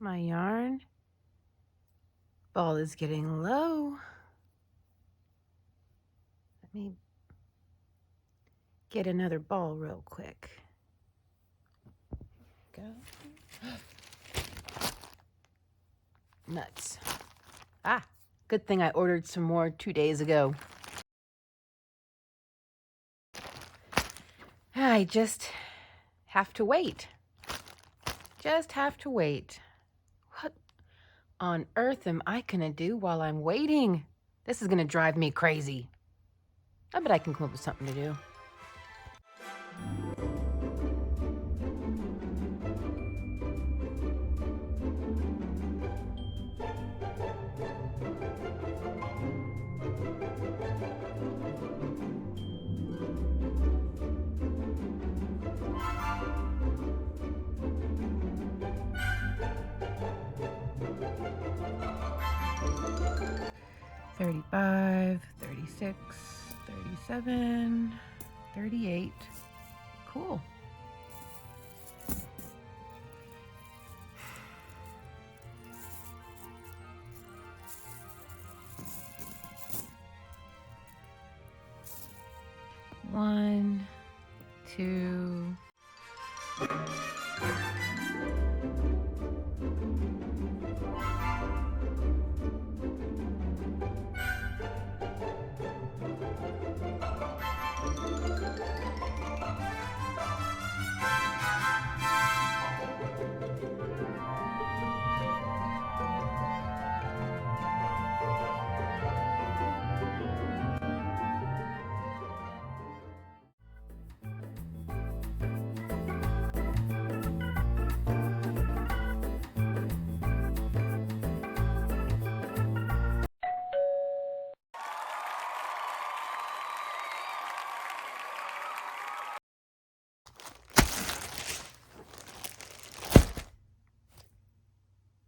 My yarn ball is getting low. Let me get another ball real quick. Go. Nuts. Ah, good thing I ordered some more 2 days ago. I just have to wait. Just have to wait. What on earth am I gonna do while I'm waiting? This is gonna drive me crazy. I bet I can come up with something to do. $35, $36, $37, $38. Cool. One, two.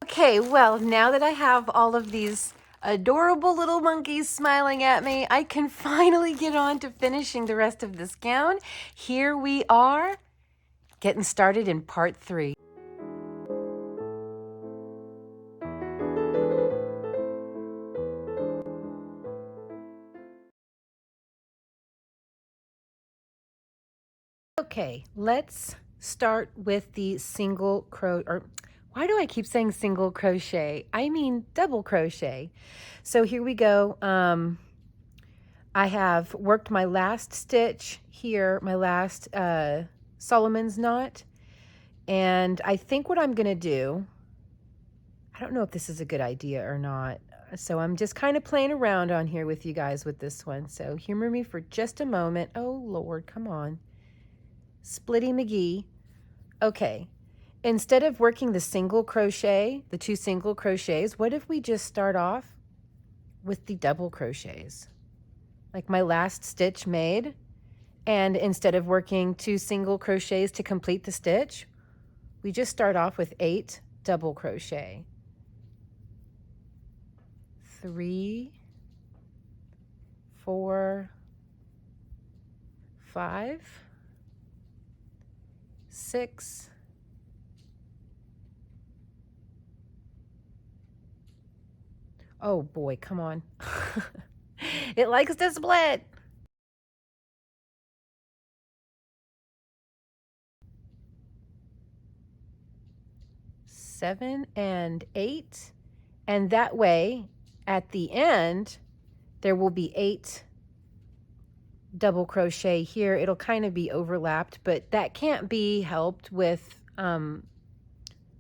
Okay, well, now that I have all of these adorable little monkeys smiling at me, I can finally get on to finishing the rest of this gown. Here we are, getting started in part 3. Okay, let's start with the single crochet, or why do I keep saying single crochet? I mean double crochet. So here we go. I have worked my last stitch here, my last Solomon's knot, and I think what I'm gonna do, I don't know if this is a good idea or not, so I'm just kind of playing around on here with you guys with this one, so humor me for just a moment. Oh Lord, come on. Splitty McGee. Okay, instead of working the single crochet, the 2 single crochets, what if we just start off with the double crochets? Like my last stitch made, and instead of working 2 single crochets to complete the stitch, we just start off with 8 double crochet. 3, 4, 5, 6, oh boy, come on. It likes to split. 7 and 8, and that way at the end there will be 8 double crochet here. It'll kind of be overlapped, but that can't be helped with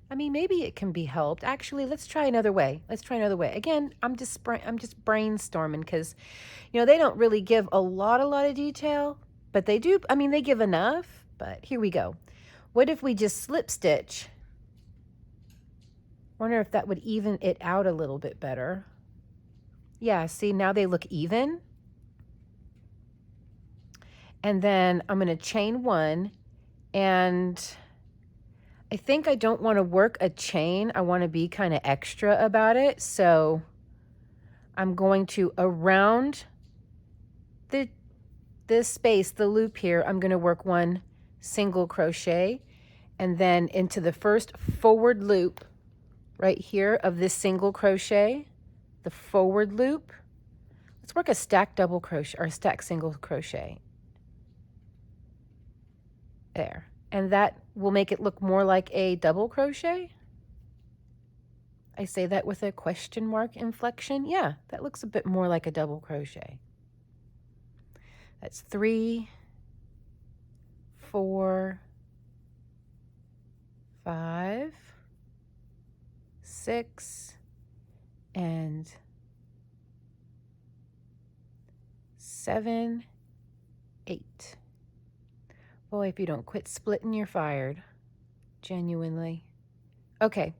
I mean, maybe it can be helped. Actually, let's try another way. Let's try another way. Again, I'm just brainstorming because, you know, they don't really give a lot of detail, but they do. I mean, they give enough, but here we go. What if we just slip stitch? Wonder if that would even it out a little bit better. Yeah, see, now they look even. And then I'm going to chain 1, and I think I don't want to work a chain. I want to be kind of extra about it. So I'm going to, around this space, the loop here, I'm going to work 1 single crochet, and then into the first forward loop, right here of this single crochet, the forward loop. Let's work a stack double crochet or a stack single crochet. There. And that will make it look more like a double crochet. I say that with a question mark inflection. Yeah, that looks a bit more like a double crochet. That's 3, 4, 5, 6, and 7, 8. Boy, if you don't quit splitting, you're fired. Genuinely. Okay.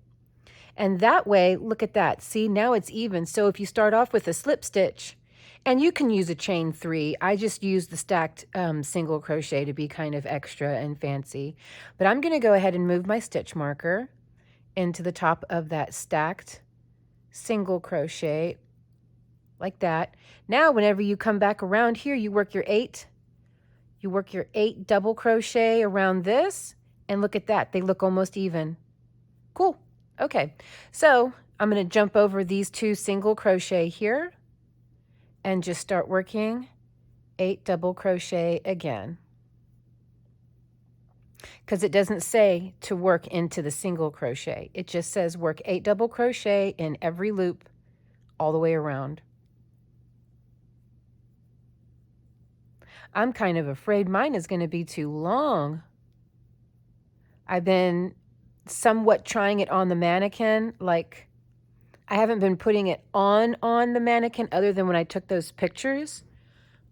And that way, look at that. See, now it's even. So if you start off with a slip stitch, and you can use a chain 3. I just use the stacked single crochet to be kind of extra and fancy. But I'm going to go ahead and move my stitch marker into the top of that stacked single crochet like that. Now, whenever you come back around here, you work your 8. You work your 8 double crochet around this, and look at that. They look almost even. Cool. Okay, so I'm going to jump over these 2 single crochet here and just start working 8 double crochet again, because it doesn't say to work into the single crochet. It just says work 8 double crochet in every loop all the way around. I'm kind of afraid mine is going to be too long. I've been somewhat trying it on the mannequin. Like, I haven't been putting it on the mannequin other than when I took those pictures.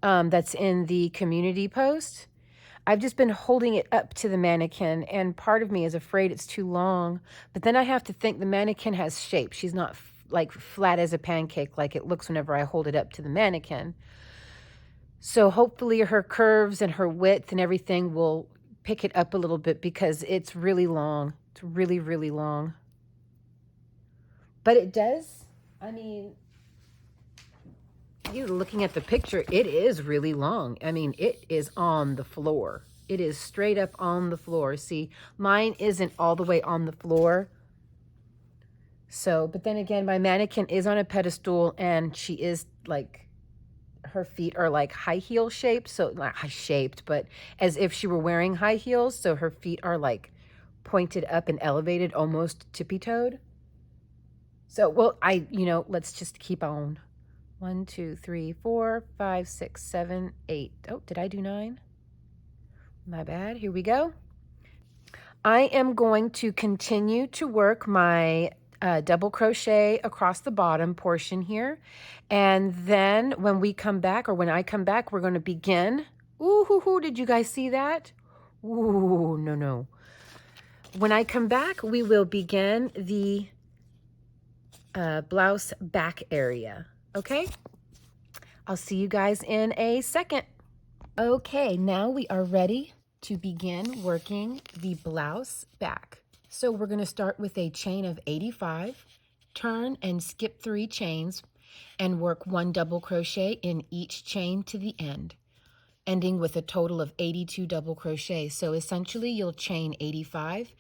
That's in the community post. I've just been holding it up to the mannequin, and part of me is afraid it's too long. But then I have to think the mannequin has shape. She's not like flat as a pancake like it looks whenever I hold it up to the mannequin. So hopefully her curves and her width and everything will pick it up a little bit, because it's really long. It's really, really long. But it does, I mean, you looking at the picture, it is really long. I mean, it is on the floor. It is straight up on the floor. See, mine isn't all the way on the floor. So, but then again, my mannequin is on a pedestal, and she is like, her feet are like high heel shaped. So not high shaped, but as if she were wearing high heels. So her feet are like pointed up and elevated, almost tippy-toed. So, well, let's just keep on. 1, 2, 3, 4, 5, 6, 7, 8. Oh, did I do 9? My bad. Here we go. I am going to continue to work my double crochet across the bottom portion here. And then when we come back, or when I come back, we're going to begin. Ooh, did you guys see that? Ooh, no. When I come back, we will begin the blouse back area. Okay? I'll see you guys in a second. Okay, now we are ready to begin working the blouse back. So we're going to start with a chain of 85, turn and skip 3 chains, and work 1 double crochet in each chain to the end, ending with a total of 82 double crochets. So essentially you'll chain 85,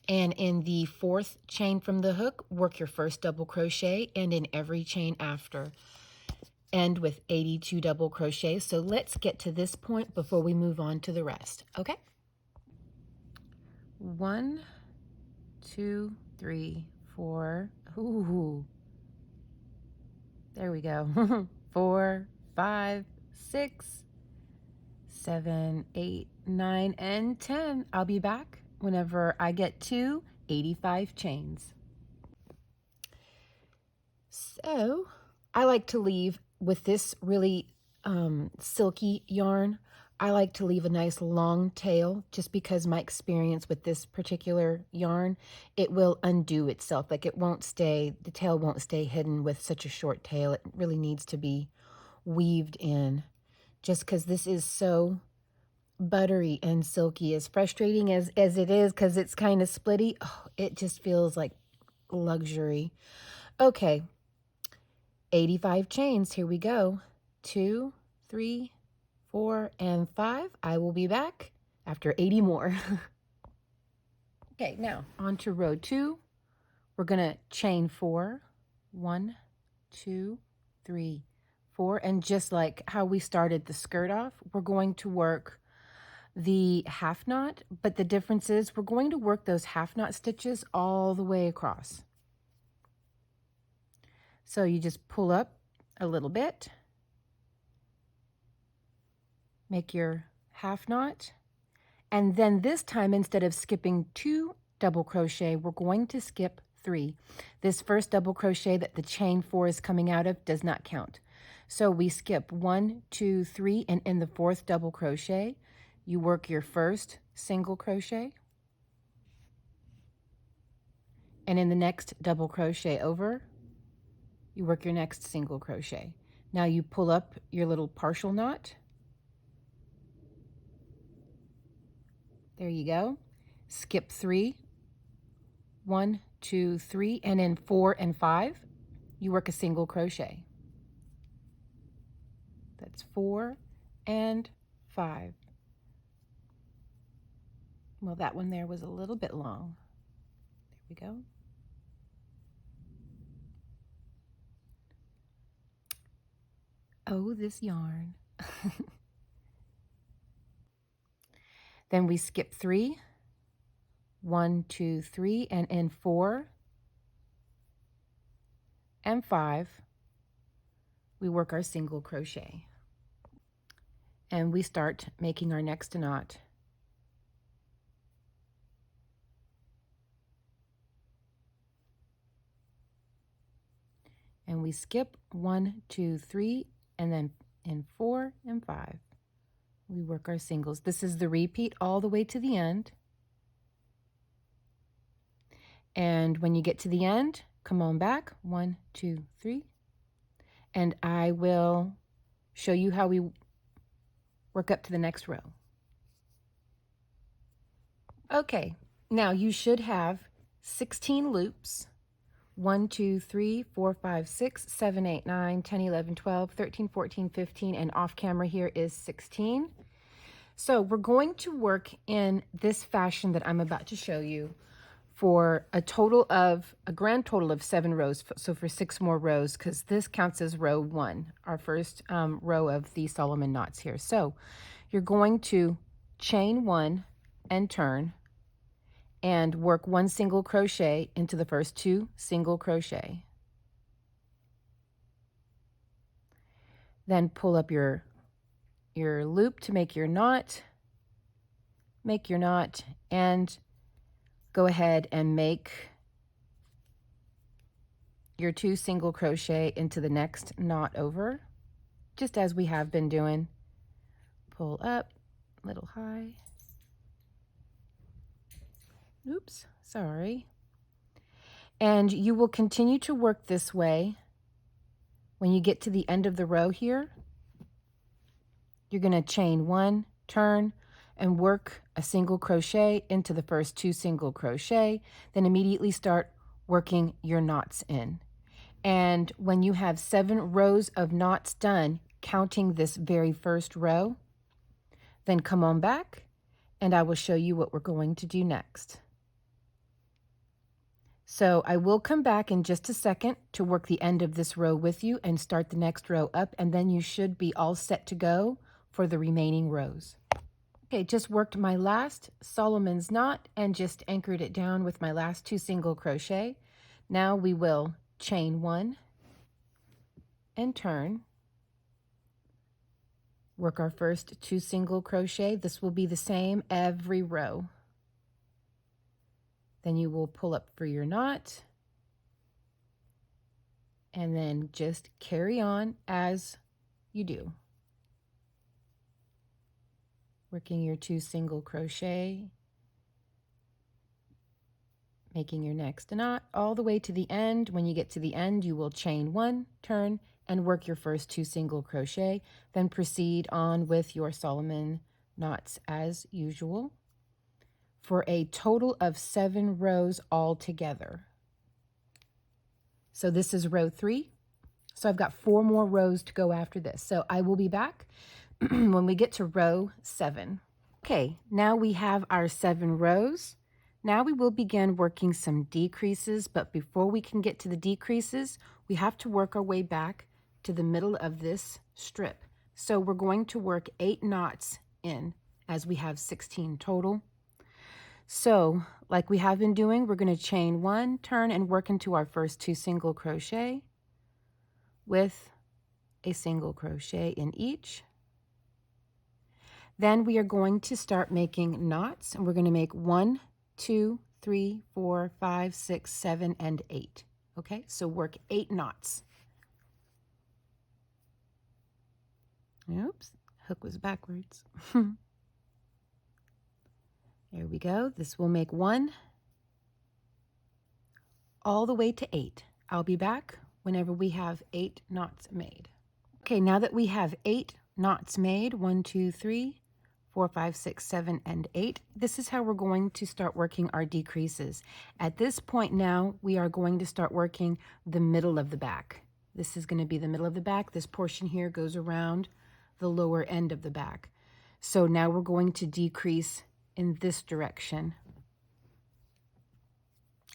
and in the 4th chain from the hook, work your first double crochet, and in every chain after, end with 82 double crochets. So let's get to this point before we move on to the rest. Okay? 1, 2, 3, 4. Ooh. There we go. 4, 5, 6, 7, 8, 9, and 10. I'll be back whenever I get to 85 chains. So I like to leave with this really silky yarn. I like to leave a nice long tail, just because my experience with this particular yarn, it will undo itself. Like, it won't stay, the tail won't stay hidden with such a short tail. It really needs to be weaved in, just because this is so buttery and silky. As frustrating as it is, because it's kind of splitty, it just feels like luxury. Okay, 85 chains. Here we go. 2, 3, 4, and 5. I will be back after 80 more. Okay, now on to row 2. we're going to chain 4. 1, 2, 3, 4. And just like how we started the skirt off, we're going to work the half knot, but the difference is we're going to work those half knot stitches all the way across. So you just pull up a little bit, make your half knot, and then this time instead of skipping 2 double crochet, we're going to skip 3. This first double crochet that the chain 4 is coming out of does not count. So we skip 1, 2, 3, and in the 4th double crochet, you work your first single crochet, and in the next double crochet over, you work your next single crochet. Now you pull up your little partial knot. There you go. Skip 3, 1, 2, 3, and in 4 and 5, you work a single crochet. That's 4 and 5. Well, that one there was a little bit long. There we go. Oh, this yarn. Then we skip 3, 1, 2, 3, and in 4 and 5, we work our single crochet. And we start making our next knot. And we skip 1, 2, 3, and then in 4 and 5, we work our singles. This is the repeat all the way to the end. And when you get to the end, come on back, 1, 2, 3, and I will show you how we work up to the next row. Okay, now you should have 16 loops. 1, 2, 3, 4, 5, 6, 7, 8, 9, 10, 11, 12, 13, 14, 15, and off camera here is 16. So we're going to work in this fashion that I'm about to show you for a grand total of 7 rows. So for 6 more rows, because this counts as row 1, our first row of the Solomon knots here. So you're going to chain 1 and turn, and work 1 single crochet into the first 2 single crochet. Then pull up your loop to make your knot, and go ahead and make your 2 single crochet into the next knot over, just as we have been doing. Pull up, a little high. Oops, sorry. And you will continue to work this way. When you get to the end of the row here, you're going to chain 1, turn, and work a single crochet into the first 2 single crochet, then immediately start working your knots in. And when you have 7 rows of knots done, counting this very first row, then come on back and I will show you what we're going to do next. So I will come back in just a second to work the end of this row with you and start the next row up, and then you should be all set to go for the remaining rows. Okay, just worked my last Solomon's knot and just anchored it down with my last 2 single crochet. Now we will chain 1 and turn, work our first 2 single crochet. This will be the same every row. Then you will pull up for your knot, and then just carry on as you do. Working your 2 single crochet, making your next knot all the way to the end. When you get to the end, you will chain 1, turn, and work your first 2 single crochet. Then proceed on with your Solomon knots as usual, for a total of 7 rows all together. So this is row 3. So I've got 4 more rows to go after this. So I will be back when we get to row 7. Okay, now we have our 7 rows. Now we will begin working some decreases, but before we can get to the decreases, we have to work our way back to the middle of this strip. So we're going to work 8 knots in, as we have 16 total. So like we have been doing, we're going to chain 1, turn, and work into our first 2 single crochet with a single crochet in each. Then we are going to start making knots, and we're going to make 1, 2, 3, 4, 5, 6, 7, and 8. Okay, so work 8 knots. Oops, hook was backwards. There we go. This will make 1 all the way to 8. I'll be back whenever we have 8 knots made. Okay, now that we have 8 knots made, 1, 2, 3, 4, 5, 6, 7, and 8, this is how we're going to start working our decreases. At this point now, we are going to start working the middle of the back. This is going to be the middle of the back. This portion here goes around the lower end of the back. So now we're going to decrease in this direction.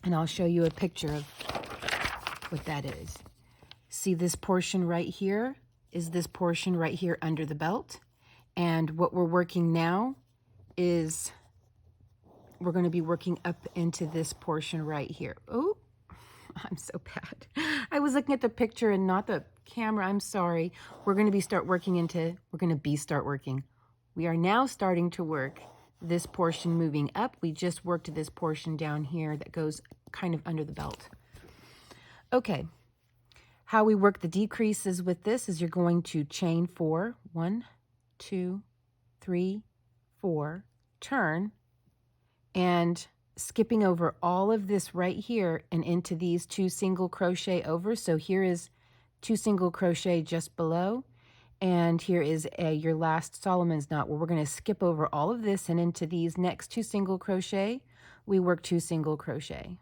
And I'll show you a picture of what that is. See this portion right here is this portion right here under the belt. And what we're working now is we're going to be working up into this portion right here. Oh, I'm so bad. I was looking at the picture and not the camera. I'm sorry. We are now starting to work this portion moving up. We just worked this portion down here that goes kind of under the belt. Okay. How we work the decreases with this is you're going to chain 4, 1, 2, 3, 4, turn, and skipping over all of this right here and into these 2 single crochet over. So here is 2 single crochet just below, and here is your last Solomon's knot, where we're going to skip over all of this, and into these next 2 single crochet, we work 2 single crochet.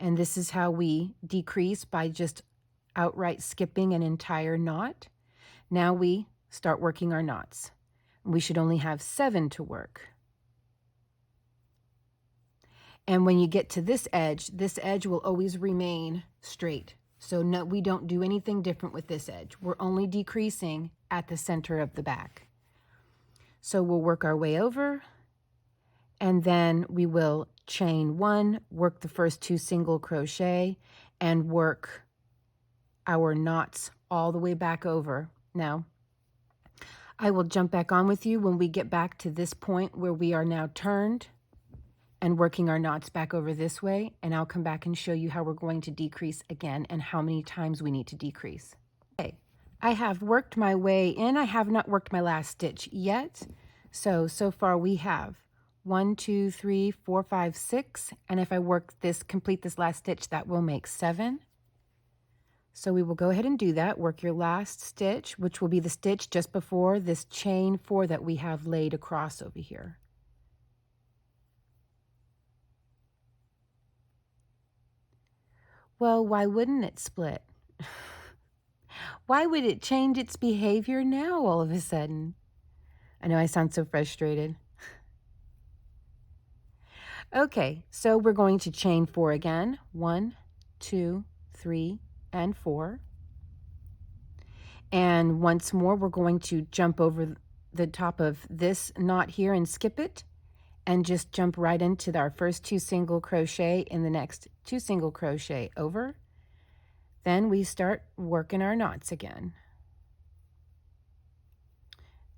And this is how we decrease, by just outright skipping an entire knot. Now we start working our knots. We should only have 7 to work. And when you get to this edge will always remain straight. So no, we don't do anything different with this edge. We're only decreasing at the center of the back. So we'll work our way over, and then we will chain 1, work the first 2 single crochet, and work our knots all the way back over. Now, I will jump back on with you when we get back to this point where we are now turned and working our knots back over this way, and I'll come back and show you how we're going to decrease again and how many times we need to decrease. Okay, I have worked my way in. I have not worked my last stitch yet. So far we have 1, 2, 3, 4, 5, 6, and if I complete this last stitch, that will make 7. So we will go ahead and do that. Work your last stitch, which will be the stitch just before this chain 4 that we have laid across over here. Well, why wouldn't it split? Why would it change its behavior now all of a sudden? I know I sound so frustrated. Okay, so we're going to chain 4 again. 1, 2, 3, and 4. And once more, we're going to jump over the top of this knot here and skip it, and just jump right into our first 2 single crochet in the next 2 single crochet over. Then we start working our knots again.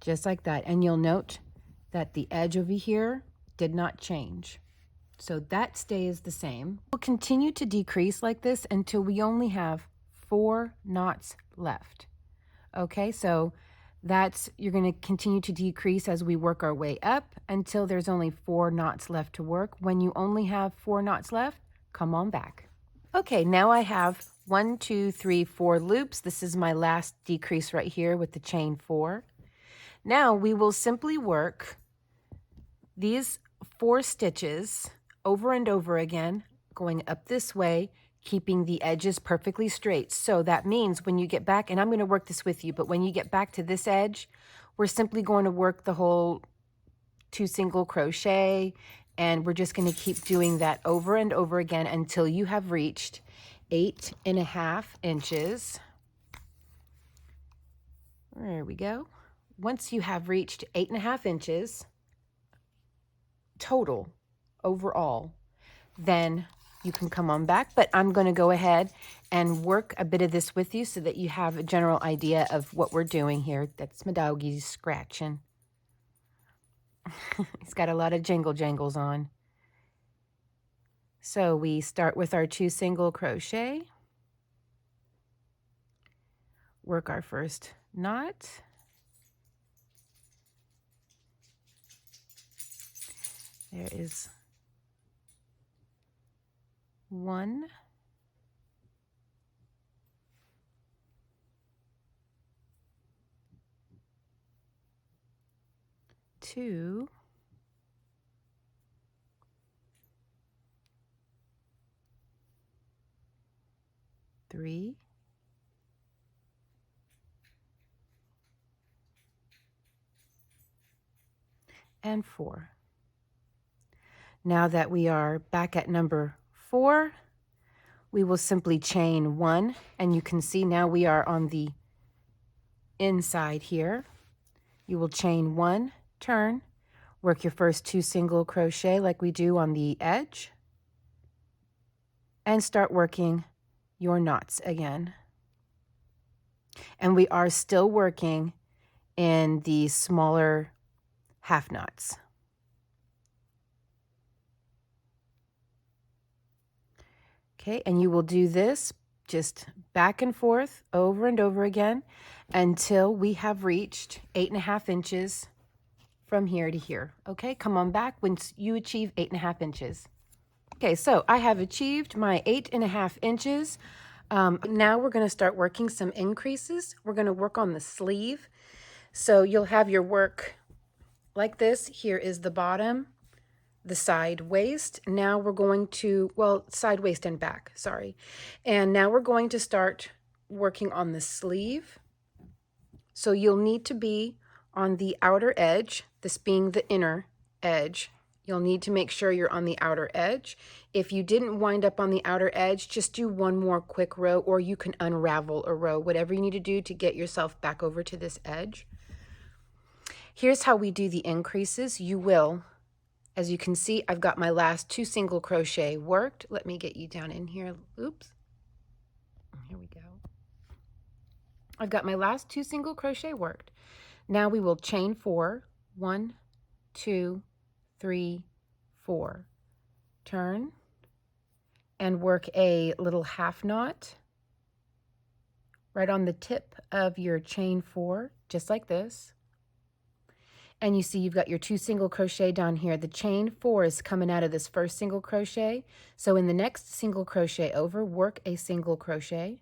Just like that. And you'll note that the edge over here did not change. So that stays the same. We'll continue to decrease like this until we only have 4 knots left. Okay, so you're going to continue to decrease as we work our way up until there's only 4 knots left to work. When you only have 4 knots left, come on back. Okay, now I have 1, 2, 3, 4 loops. This is my last decrease right here with the chain 4. Now we will simply work these 4 stitches over and over again, going up this way, keeping the edges perfectly straight. So that means when you get back, and I'm going to work this with you, but when you get back to this edge, we're simply going to work the whole 2 single crochet And we're just going to keep doing that over and over again until you have reached 8.5 inches. There we go. Once you have reached 8.5 inches total overall, then you can come on back. But I'm going to go ahead and work a bit of this with you so that you have a general idea of what we're doing here. That's my doggy scratching. He's got a lot of jingle jangles on. So we start with our 2 single crochet, work our first knot, there is 1, 2, 3, and 4. Now that we are back at number 4, we will simply chain 1, and you can see now we are on the inside here. You will chain 1, turn, work your first 2 single crochet like we do on the edge, and start working your knots again. And we are still working in the smaller half knots. Okay, and you will do this just back and forth over and over again until we have reached 8.5 inches from here to here. Okay, come on back once you achieve 8.5 inches. Okay, so I have achieved my 8.5 inches. Now we're going to start working some increases. We're going to work on the sleeve. So you'll have your work like this. Here is the bottom, the side waist. Now we're going to, well, side waist and back, sorry. And now we're going to start working on the sleeve. So you'll need to be on the outer edge, this being the inner edge. You'll need to make sure you're on the outer edge. If you didn't wind up on the outer edge, just do one more quick row, or you can unravel a row, whatever you need to do to get yourself back over to this edge. Here's how we do the increases. You will, as you can see, I've got my last 2 single crochet worked. Let me get you down in here. Oops. Here we go. I've got my last 2 single crochet worked. Now we will chain 4. 1, 2, 3, 4. Turn and work a little half knot right on the tip of your chain 4, just like this. And you see you've got your 2 single crochet down here. The chain 4 is coming out of this first single crochet. So in the next single crochet over, work a single crochet.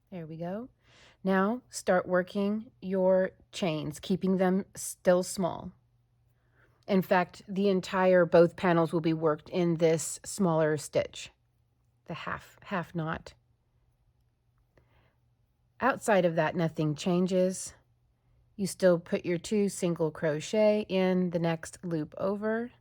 There we go. Now start working your chains, keeping them still small. In fact, both panels will be worked in this smaller stitch, the half knot. Outside of that, nothing changes. You still put your 2 single crochet in the next loop over.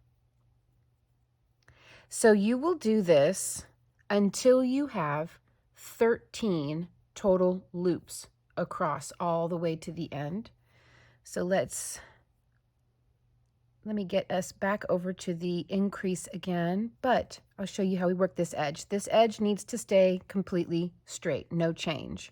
So you will do this until you have 13 total loops across all the way to the end. So let me get us back over to the increase again, but I'll show you how we work this edge. This edge needs to stay completely straight, no change.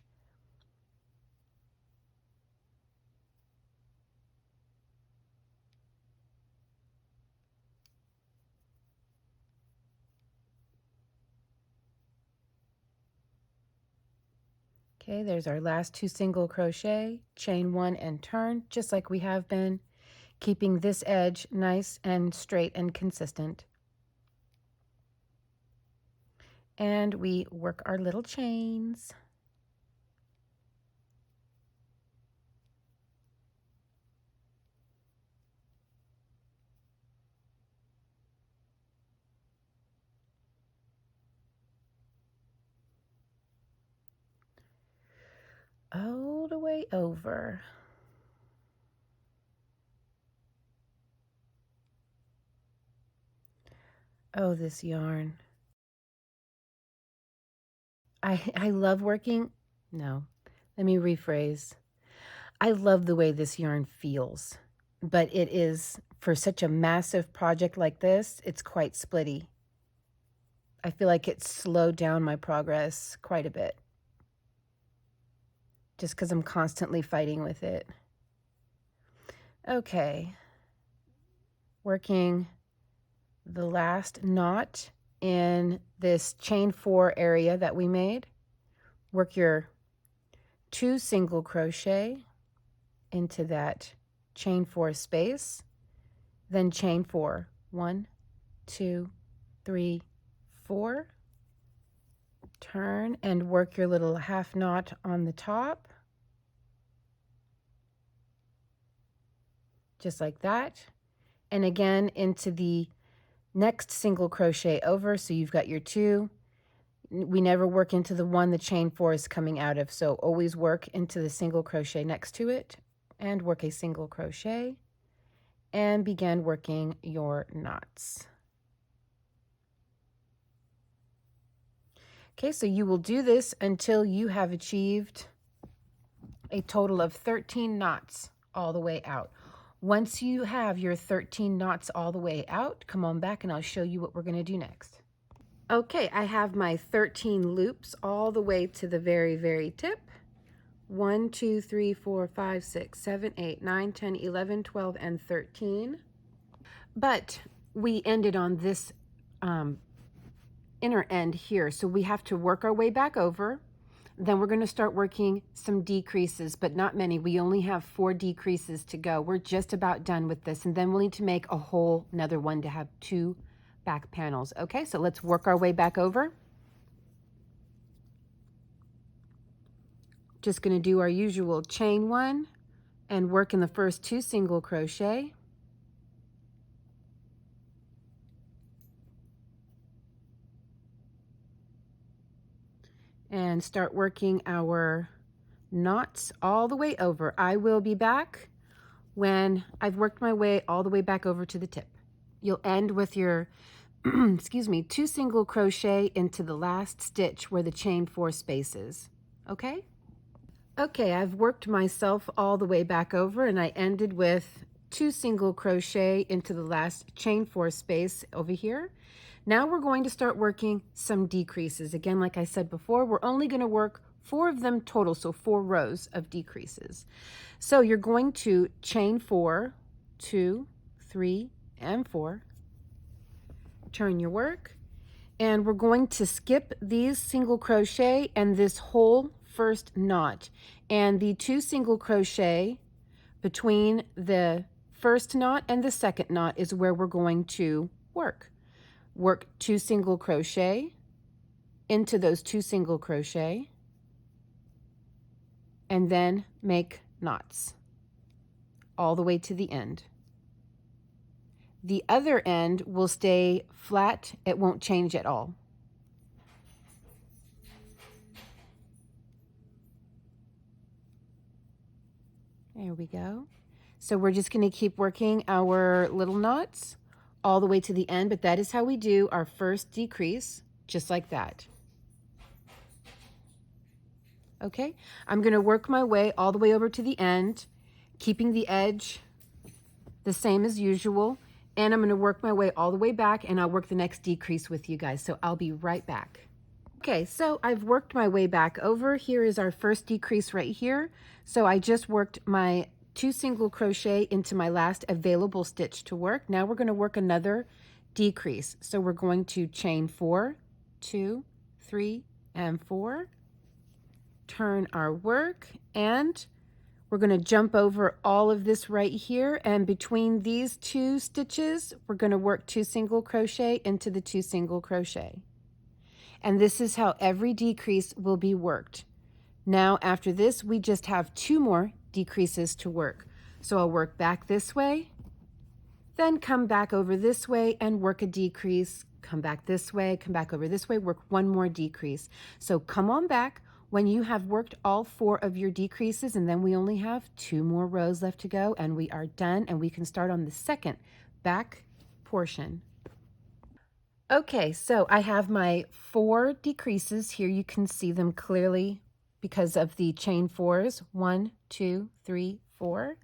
Okay, there's our last 2 single crochet, chain 1 and turn, just like we have been, keeping this edge nice and straight and consistent. And we work our little chains. All the way over. Oh, this yarn. I love working. No, let me rephrase. I love the way this yarn feels, but it is, for such a massive project like this, it's quite splitty. I feel like it slowed down my progress quite a bit, just because I'm constantly fighting with it. Okay, working the last knot in this chain 4 area that we made. Work your 2 single crochet into that chain 4 space, then chain 4. 1, 2, 3, 4. Turn and work your little half knot on the top, just like that. And again into the next single crochet over, so you've got your 2. We never work into the one the chain 4 is coming out of, so always work into the single crochet next to it and work a single crochet and begin working your knots. Okay, so you will do this until you have achieved a total of 13 knots all the way out. Once you have your 13 knots all the way out, come on back and I'll show you what we're going to do next. Okay, I have my 13 loops all the way to the very, very tip. 1, 2, 3, 4, 5, 6, 7, 8, 9, 10, 11, 12, and 13. But we ended on this inner end here, so we have to work our way back over. Then we're going to start working some decreases, but not many. We only have 4 decreases to go. We're just about done with this, and then we'll need to make a whole another one to have 2 back panels. Okay, so let's work our way back over. Just going to do our usual chain 1 and work in the first 2 single crochet. And start working our knots all the way over. I will be back when I've worked my way all the way back over to the tip. You'll end with your excuse me, 2 single crochet into the last stitch where the chain 4 space is. Okay? Okay, I've worked myself all the way back over and I ended with 2 single crochet into the last chain 4 space over here. Now we're going to start working some decreases. Again, like I said before, we're only going to work 4 of them total, so 4 rows of decreases. So you're going to chain 4, 2, 3, and 4. Turn your work, and we're going to skip these single crochet and this whole first knot. And the 2 single crochet between the first knot and the second knot is where we're going to work. Work 2 single crochet into those 2 single crochet and then make knots all the way to the end. The other end will stay flat, it won't change at all. There we go. So we're just going to keep working our little knots all the way to the end, but that is how we do our first decrease, just like that. Okay, I'm going to work my way all the way over to the end, keeping the edge the same as usual, and I'm going to work my way all the way back, and I'll work the next decrease with you guys, so I'll be right back. Okay, so I've worked my way back over. Here is our first decrease right here. So I just worked my 2 single crochet into my last available stitch to work. Now we're going to work another decrease. So we're going to chain 4, 2, 3, and 4. Turn our work, and we're going to jump over all of this right here, and between these 2 stitches we're going to work 2 single crochet into the 2 single crochet. And this is how every decrease will be worked. Now after this we just have 2 more decreases to work. So I'll work back this way, then come back over this way and work a decrease, come back this way, come back over this way, work 1 more decrease. So come on back when you have worked all 4 of your decreases, and then we only have 2 more rows left to go and we are done, and we can start on the second back portion. Okay, so I have my 4 decreases here. You can see them clearly because of the chain 4s. 1, 2, 3, 4.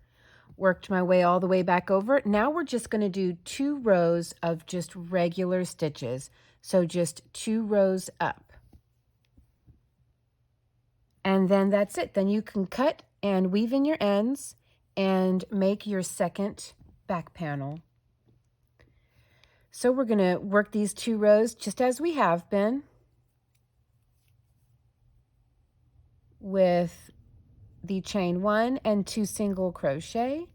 Worked my way all the way back over. Now we're just going to do 2 rows of just regular stitches. So just 2 rows up. And then that's it. Then you can cut and weave in your ends and make your second back panel. So we're going to work these 2 rows just as we have been with the chain 1 and 2 single crochet.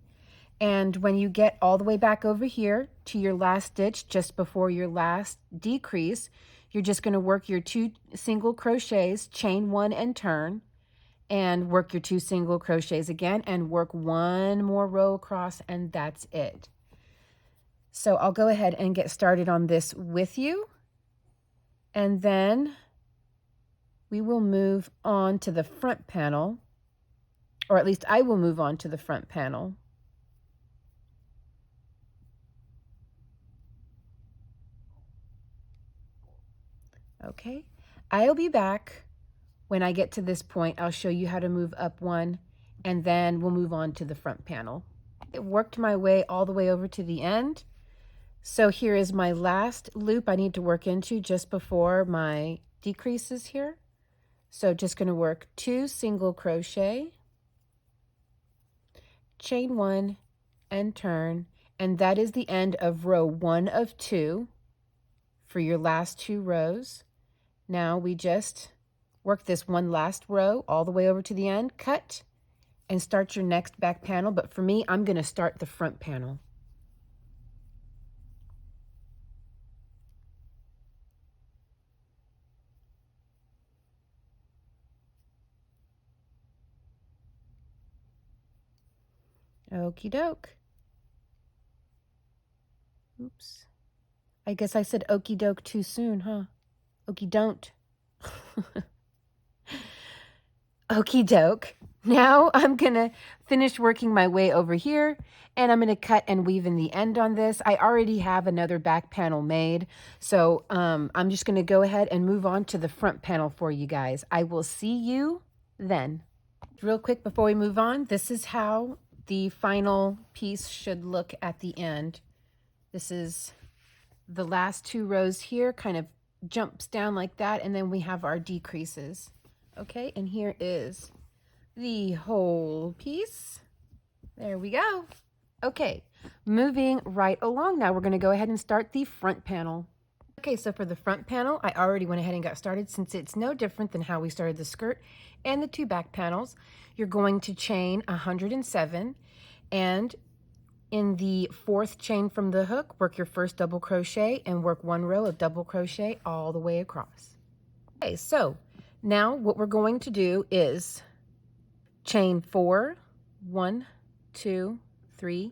And when you get all the way back over here to your last stitch just before your last decrease, you're just going to work your 2 single crochets, chain 1 and turn, and work your 2 single crochets again and work 1 more row across, and that's it. So I'll go ahead and get started on this with you, and then we will move on to the front panel, or at least I will move on to the front panel. Okay, I'll be back when I get to this point. I'll show you how to move up 1, and then we'll move on to the front panel. It worked my way all the way over to the end. So here is my last loop I need to work into just before my decreases here. So just going to work 2 single crochet, chain 1 and turn, and that is the end of row 1 of 2 for your last 2 rows. Now we just work this one last row all the way over to the end, cut, and start your next back panel. But for me, I'm going to start the front panel. Okie doke. Oops. I guess I said okie doke too soon, huh? Okie don't. Okie doke. Now I'm going to finish working my way over here, and I'm going to cut and weave in the end on this. I already have another back panel made, so I'm just going to go ahead and move on to the front panel for you guys. I will see you then. Real quick before we move on, this is how the final piece should look at the end. This is the last 2 rows here, kind of jumps down like that, and then we have our decreases. Okay, and here is the whole piece. There we go. Okay, moving right along now, we're going to go ahead and start the front panel. Okay, so for the front panel, I already went ahead and got started since it's no different than how we started the skirt and the 2 back panels. You're going to chain 107, and in the 4th chain from the hook, work your first double crochet and work 1 row of double crochet all the way across. Okay, so now what we're going to do is chain 4, 1, 2, 3.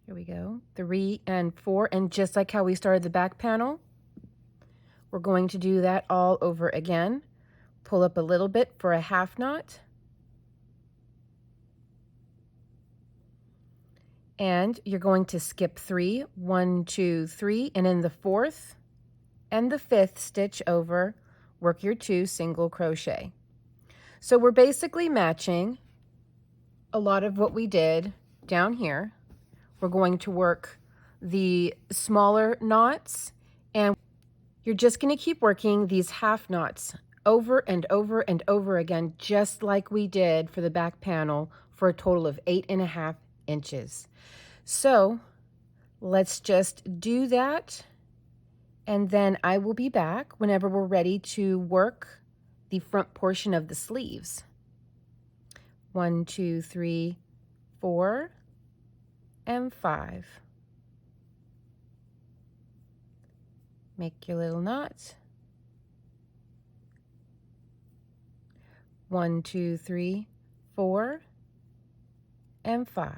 Here we go, 3 and 4, and just like how we started the back panel, we're going to do that all over again. Pull up a little bit for a half knot, and you're going to skip 3, 1, 2, 3, and in the 4th and the 5th stitch over, work your 2 single crochet. So we're basically matching a lot of what we did down here. We're going to work the smaller knots, and you're just going to keep working these half knots over and over and over again, just like we did for the back panel, for a total of 8.5 inches. So let's just do that, and then I will be back whenever we're ready to work the front portion of the sleeves. 1, 2, 3, 4, and 5. Make your little knots. 1, 2, 3, 4, and 5.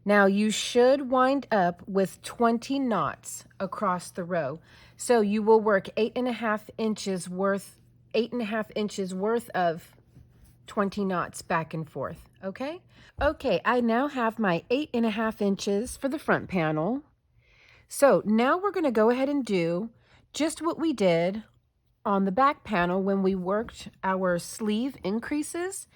Now you should wind up with 20 knots across the row. So you will work 8.5 inches worth of 20 knots back and forth, okay? Okay, I now have my 8.5 inches for the front panel. So now we're going to go ahead and do just what we did on the back panel when we worked our sleeve increases,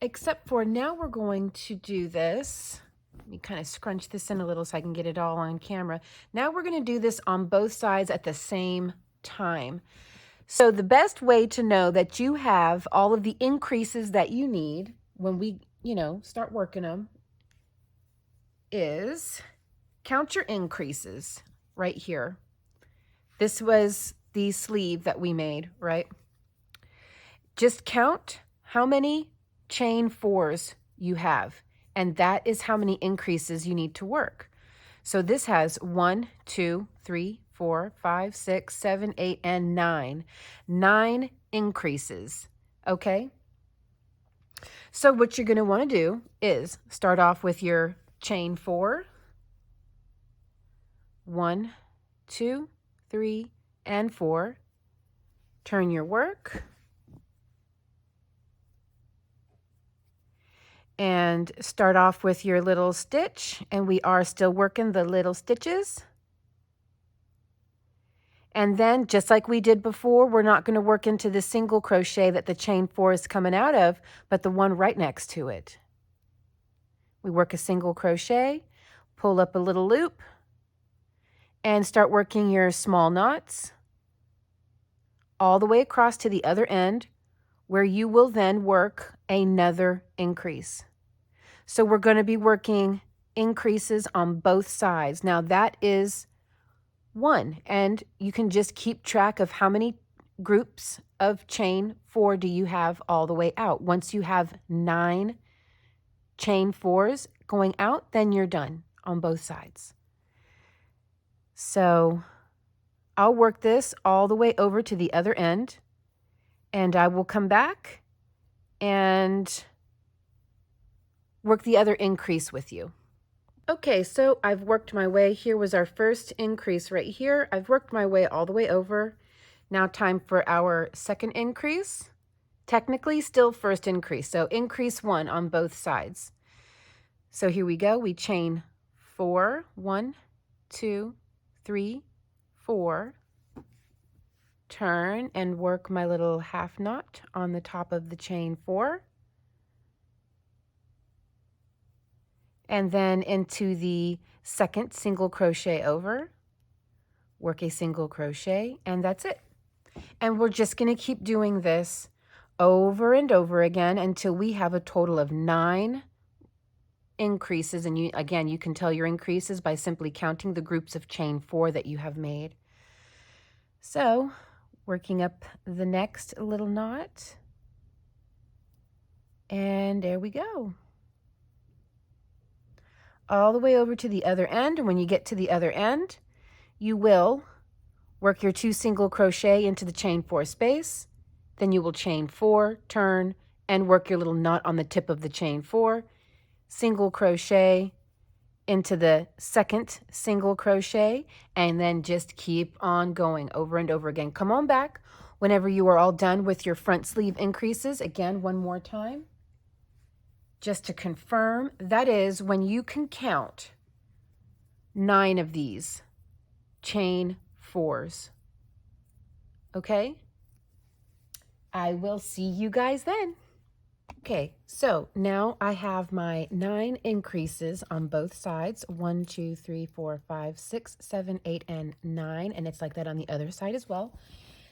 except for now we're going to do this. Let me kind of scrunch this in a little so I can get it all on camera. Now we're going to do this on both sides at the same time. So the best way to know that you have all of the increases that you need when we, start working them is count your increases right here. This was the sleeve that we made, right? Just count how many chain 4s you have, and that is how many increases you need to work. So this has 1, 2, 3, 4, 5, 6, 7, 8, and 9. 9 increases, okay? So what you're going to want to do is start off with your chain 4. 1, 2, 3, and 4. Turn your work. And start off with your little stitch, and we are still working the little stitches. And then, just like we did before, we're not going to work into the single crochet that the chain 4 is coming out of, but the one right next to it. We work a single crochet, pull up a little loop, and start working your small knots all the way across to the other end, where you will then work another increase. So we're going to be working increases on both sides. Now that is 1, and you can just keep track of how many groups of chain 4 do you have all the way out. Once you have 9 chain 4s going out, then you're done on both sides. So I'll work this all the way over to the other end, and I will come back and work the other increase with you. Okay, so I've worked my way. Here was our first increase right here. I've worked my way all the way over. Now time for our second increase. Technically still first increase, so increase 1 on both sides. So here we go. We chain 4, 1, 2, 3, 4. Turn and work my little half knot on the top of the chain 4. And then into the second single crochet over, work a single crochet, and that's it. And we're just going to keep doing this over and over again until we have a total of 9 increases. And you can tell your increases by simply counting the groups of chain 4 that you have made. So working up the next little knot, and there we go. All the way over to the other end, and when you get to the other end, you will work your 2 single crochet into the chain 4 space, then you will chain 4, turn, and work your little knot on the tip of the chain 4, single crochet into the second single crochet, and then just keep on going over and over again. Come on back whenever you are all done with your front sleeve increases. Again, one more time. Just to confirm, that is when you can count 9 of these chain 4s. Okay? I will see you guys then. Okay, so now I have my 9 increases on both sides. 1, 2, 3, 4, 5, 6, 7, 8, and 9. And it's like that on the other side as well.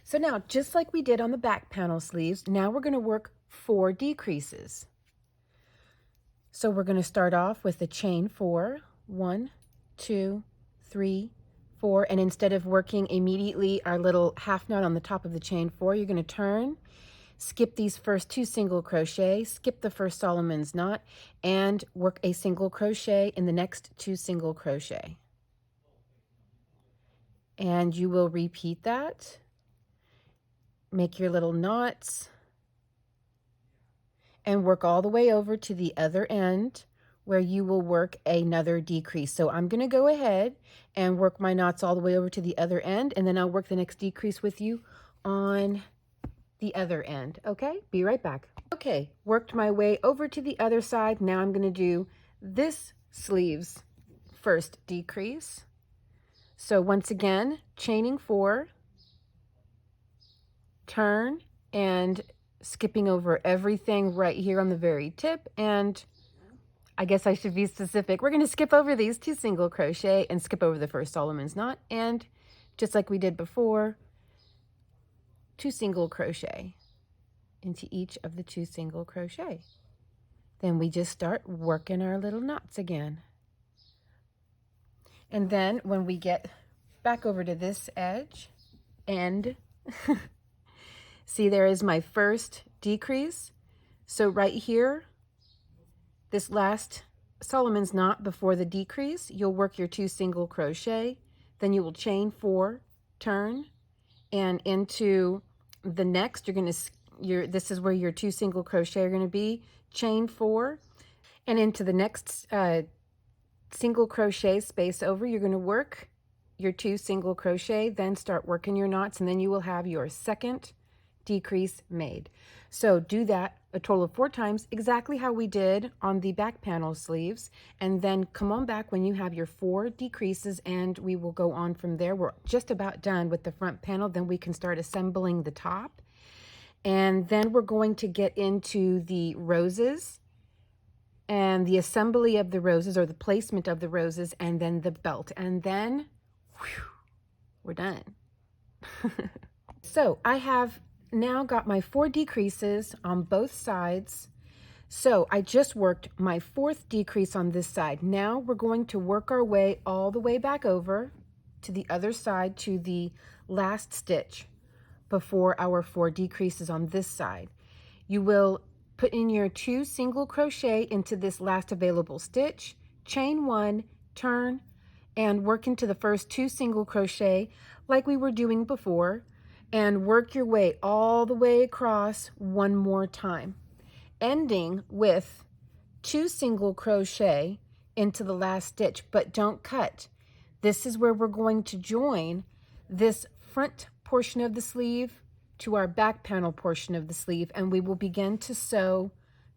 So now, just like we did on the back panel sleeves, now we're going to work 4 decreases. So we're going to start off with the chain 4, 1, 2, 3, 4, and instead of working immediately our little half knot on the top of the chain 4, you're going to turn, skip these first 2 single crochet, skip the first Solomon's knot, and work a single crochet in the next 2 single crochet. And you will repeat that. Make your little knots and work all the way over to the other end where you will work another decrease. So I'm going to go ahead and work my knots all the way over to the other end, and then I'll work the next decrease with you on the other end. Okay, be right back. Okay, worked my way over to the other side. Now I'm going to do this sleeve's first decrease. So once again, chaining 4, turn, and skipping over everything right here on the very tip. And I guess I should be specific. We're going to skip over these 2 single crochet and skip over the first Solomon's knot. And just like we did before, 2 single crochet into each of the 2 single crochet. Then we just start working our little knots again. And then when we get back over to this edge, and see, there is my first decrease. So right here, this last Solomon's knot before the decrease, you'll work your 2 single crochet, then you will chain 4, turn, and into the next, this is where your 2 single crochet are going to be, chain 4, and into the next single crochet space over, you're going to work your 2 single crochet, then start working your knots, and then you will have your second decrease made. So do that a total of 4 times, exactly how we did on the back panel sleeves, and then come on back when you have your 4 decreases, and we will go on from there. We're just about done with the front panel, then we can start assembling the top, and then we're going to get into the roses and the assembly of the roses, or the placement of the roses, and then the belt, and then whew, we're done. So I have now got my 4 decreases on both sides. So I just worked my 4th decrease on this side. Now we're going to work our way all the way back over to the other side to the last stitch before our 4 decreases on this side. You will put in your 2 single crochet into this last available stitch, chain 1, turn, and work into the first 2 single crochet like we were doing before, and work your way all the way across one more time, ending with 2 single crochet into the last stitch, but don't cut. This is where we're going to join this front portion of the sleeve to our back panel portion of the sleeve, and we will begin to sew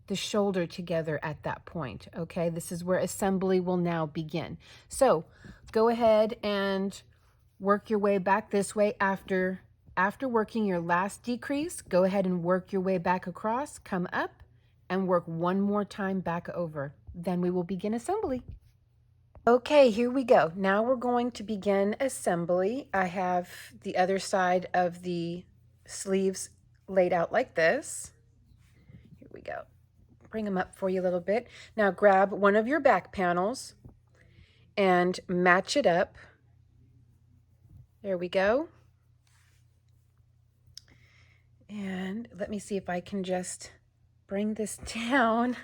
the shoulder together at that point. Okay, this is where assembly will now begin. So go ahead and work your way back this way. After working your last decrease, go ahead and work your way back across, come up, and work one more time back over. Then we will begin assembly. Okay, here we go. Now we're going to begin assembly. I have the other side of the sleeves laid out like this. Here we go. Bring them up for you a little bit. Now grab one of your back panels and match it up. There we go. And let me see if I can just bring this down.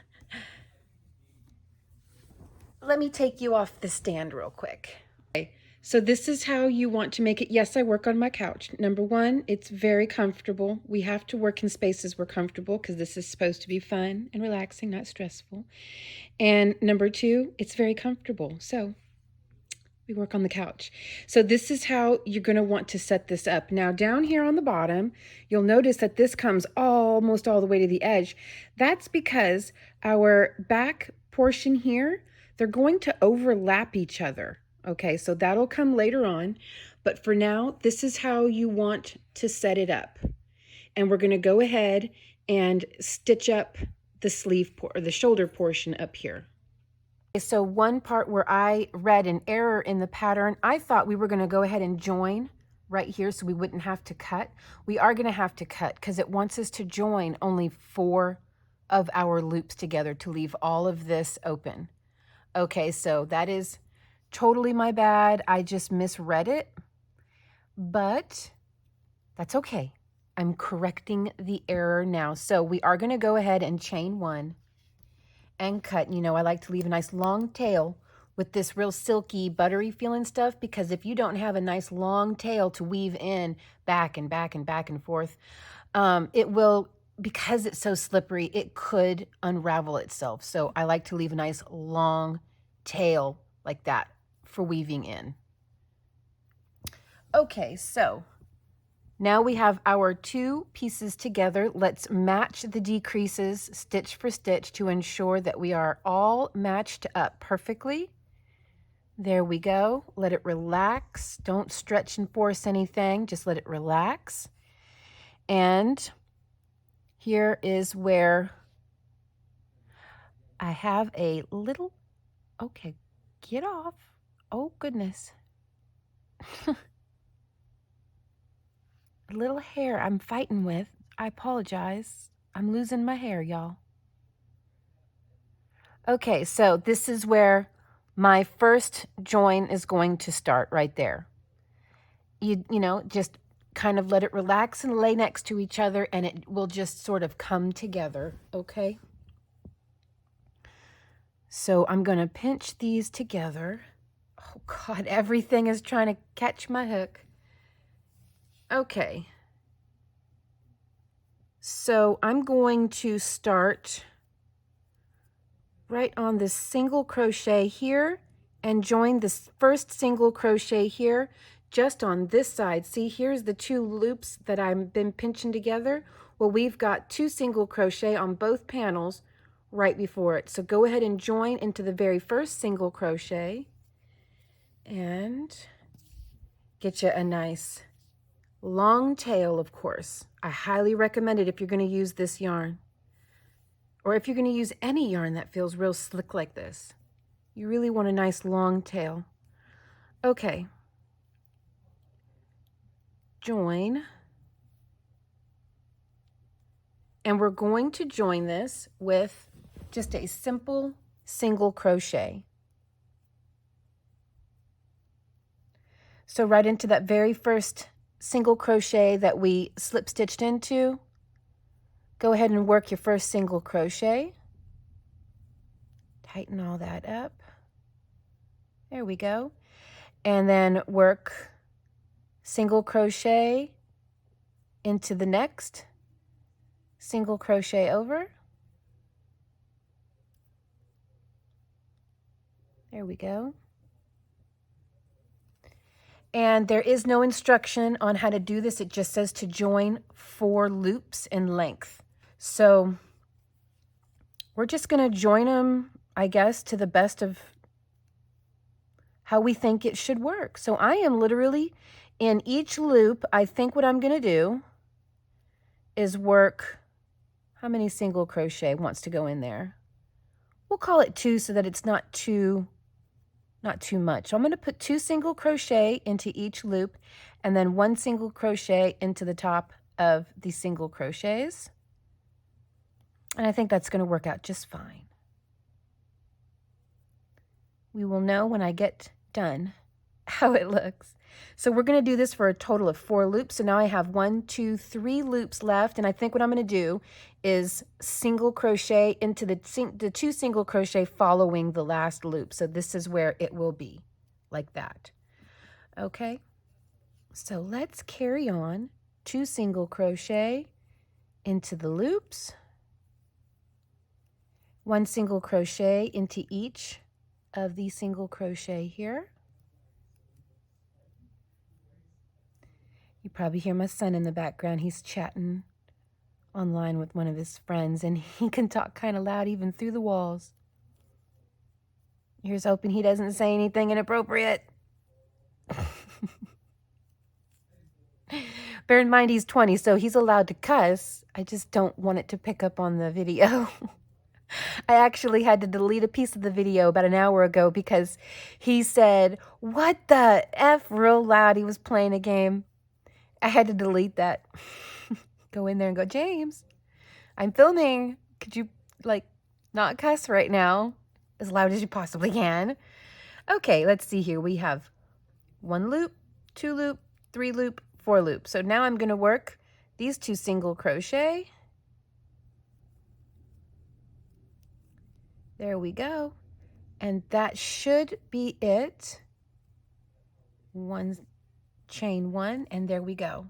Let me take you off the stand real quick. Okay, so this is how you want to make it. Yes, I work on my couch. Number 1, it's very comfortable. We have to work in spaces we're comfortable because this is supposed to be fun and relaxing, not stressful. And number 2, it's very comfortable. So we work on the couch. So this is how you're going to want to set this up. Now down here on the bottom, you'll notice that this comes almost all the way to the edge. That's because our back portion here, they're going to overlap each other. Okay, so that'll come later on. But for now, this is how you want to set it up. And we're going to go ahead and stitch up the sleeve or the shoulder portion up here. So one part where I read an error in the pattern, I thought we were going to go ahead and join right here so we wouldn't have to cut. We are going to have to cut because it wants us to join only 4 of our loops together to leave all of this open. Okay, so that is totally my bad. I just misread it, but that's okay. I'm correcting the error now. So we are going to go ahead and chain 1 and cut. You know, I like to leave a nice long tail with this real silky, buttery feeling stuff, because if you don't have a nice long tail to weave in back and back and back and forth, it will, because it's so slippery, it could unravel itself. So I like to leave a nice long tail like that for weaving in. Okay, so now we have our 2 pieces together. Let's match the decreases stitch for stitch to ensure that we are all matched up perfectly. There we go. Let it relax. Don't stretch and force anything. Just let it relax. And here is where I have a little, okay, get off. Oh, goodness. A little hair I'm fighting with. I apologize. I'm losing my hair, y'all. Okay, so this is where my first join is going to start right there. You know, just kind of let it relax and lay next to each other, and it will just sort of come together, okay? So I'm going to pinch these together. Oh, God, everything is trying to catch my hook. Okay. So I'm going to start right on this single crochet here and join this first single crochet here just on this side. See, here's the two loops that I've been pinching together. Well, we've got 2 single crochet on both panels right before it. So go ahead and join into the very first single crochet and get you a nice long tail, of course. I highly recommend it if you're going to use this yarn, or if you're going to use any yarn that feels real slick like this. You really want a nice long tail. Okay. Join. And we're going to join this with just a simple single crochet. So right into that very first single crochet that we slip stitched into, go ahead and work your first single crochet. Tighten all that up. There we go. And then work single crochet into the next, single crochet over. There we go. And there is no instruction on how to do this. It just says to join 4 loops in length. So we're just going to join them, I guess, to the best of how we think it should work. So I am literally in each loop. I think what I'm going to do is work, how many single crochet wants to go in there? We'll call it 2 so that it's not too much. So I'm going to put 2 single crochet into each loop and then 1 single crochet into the top of the single crochets. And I think that's going to work out just fine. We will know when I get done how it looks. So we're going to do this for a total of 4 loops. So now I have 1, 2, 3 loops left. And I think what I'm going to do is single crochet into the 2 single crochet following the last loop. So this is where it will be, like that. Okay. So let's carry on. 2 single crochet into the loops. 1 single crochet into each of the single crochet here. You probably hear my son in the background. He's chatting online with one of his friends, and he can talk kind of loud even through the walls. Here's hoping he doesn't say anything inappropriate. Bear in mind he's 20, so he's allowed to cuss. I just don't want it to pick up on the video. I actually had to delete a piece of the video about an hour ago because he said, "What the F?" real loud. He was playing a game. I had to delete that. Go in there and go, "James, I'm filming. Could you, like, not cuss right now as loud as you possibly can?" Okay, let's see here. We have 1 loop, 2 loop, 3 loop, 4 loop. So now I'm going to work these 2 single crochet. There we go. And that should be it. 1 chain 1, and there we go.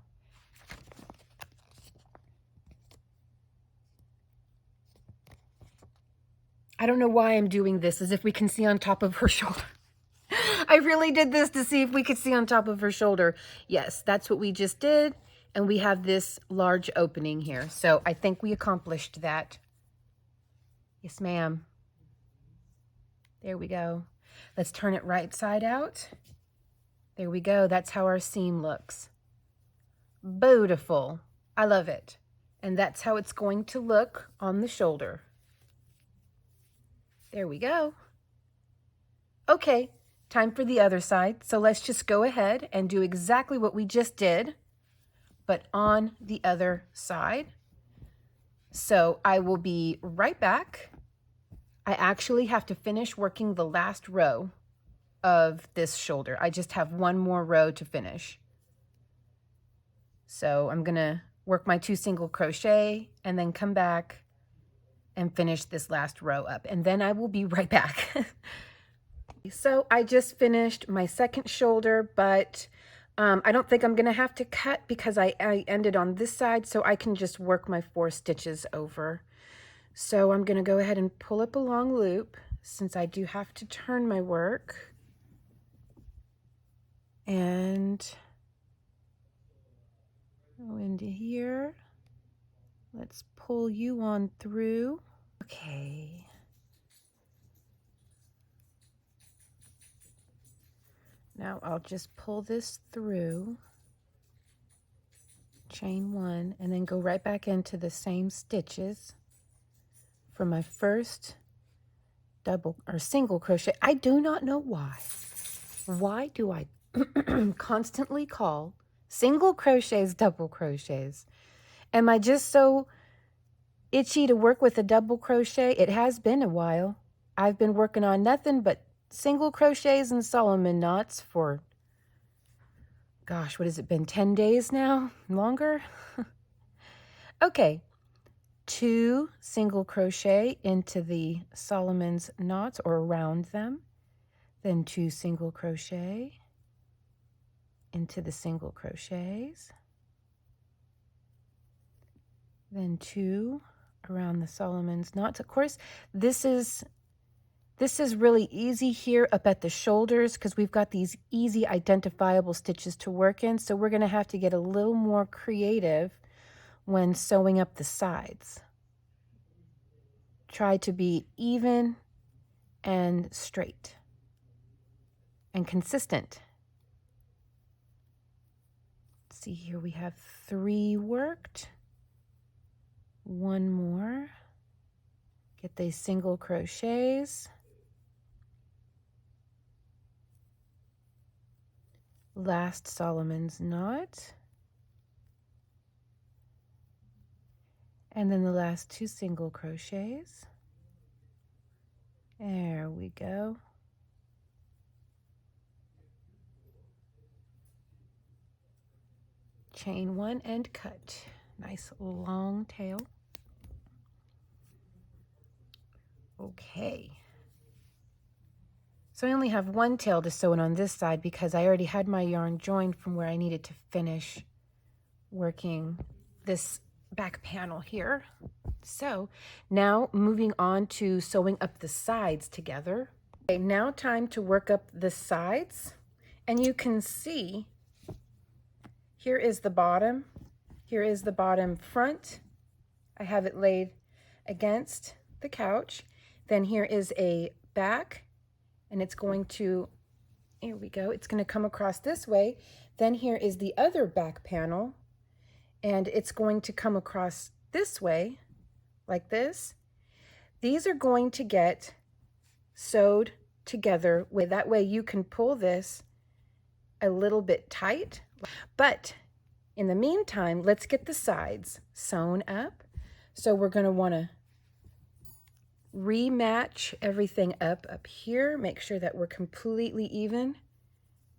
I don't know why I'm doing this, as if we can see on top of her shoulder. I really did this to see if we could see on top of her shoulder. Yes, that's what we just did. And we have this large opening here. So I think we accomplished that. Yes, ma'am. There we go. Let's turn it right side out. There we go. That's how our seam looks. Beautiful. I love it. And that's how it's going to look on the shoulder. There we go. Okay, time for the other side. So let's just go ahead and do exactly what we just did, but on the other side. So I will be right back. I actually have to finish working the last row of this shoulder. I just have one more row to finish. So I'm gonna work my 2 single crochet and then come back and finish this last row up, and then I will be right back. So I just finished my second shoulder, but I don't think I'm gonna have to cut because I ended on this side, so I can just work my 4 stitches over. So I'm gonna go ahead and pull up a long loop since I do have to turn my work. And go into here. Let's pull you on through. Okay. Now I'll just pull this through, chain 1, and then go right back into the same stitches for my first double or single crochet. I do not know why. Why do I constantly call single crochets double crochets? Am I just so itchy to work with a double crochet? It has been a while. I've been working on nothing but single crochets and Solomon knots for, gosh, what has it been, 10 days now? Longer? Okay, 2 single crochet into the Solomon's knots or around them, then 2 single crochet into the single crochets, then 2 around the Solomon's knots. Of course, this is really easy here up at the shoulders because we've got these easy identifiable stitches to work in, so we're going to have to get a little more creative when sewing up the sides. Try to be even and straight and consistent. Let's see here, we have 3 worked. 1 more. Get these single crochets. Last Solomon's knot. And then the last 2 single crochets. There we go. Chain 1 and cut. Nice long tail. Okay. So I only have 1 tail to sew in on this side because I already had my yarn joined from where I needed to finish working this back panel here. So now moving on to sewing up the sides together. Okay, now time to work up the sides. And you can see here is the bottom. Here is the bottom front. I have it laid against the couch. Then here is a back, and it's going to, here we go, it's going to come across this way. Then here is the other back panel, and it's going to come across this way, like this. These are going to get sewed together. That way you can pull this a little bit tight. But in the meantime, let's get the sides sewn up. So we're going to want to rematch everything up here. Make sure that we're completely even.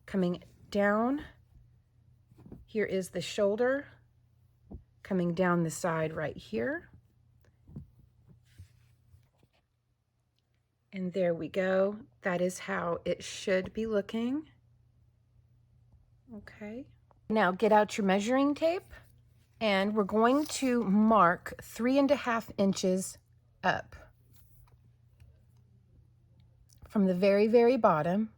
Coming down, here is the shoulder. Coming down the side right here. And there we go. That is how it should be looking. Okay. Now get out your measuring tape, and we're going to mark 3.5 inches up from the very, very bottom,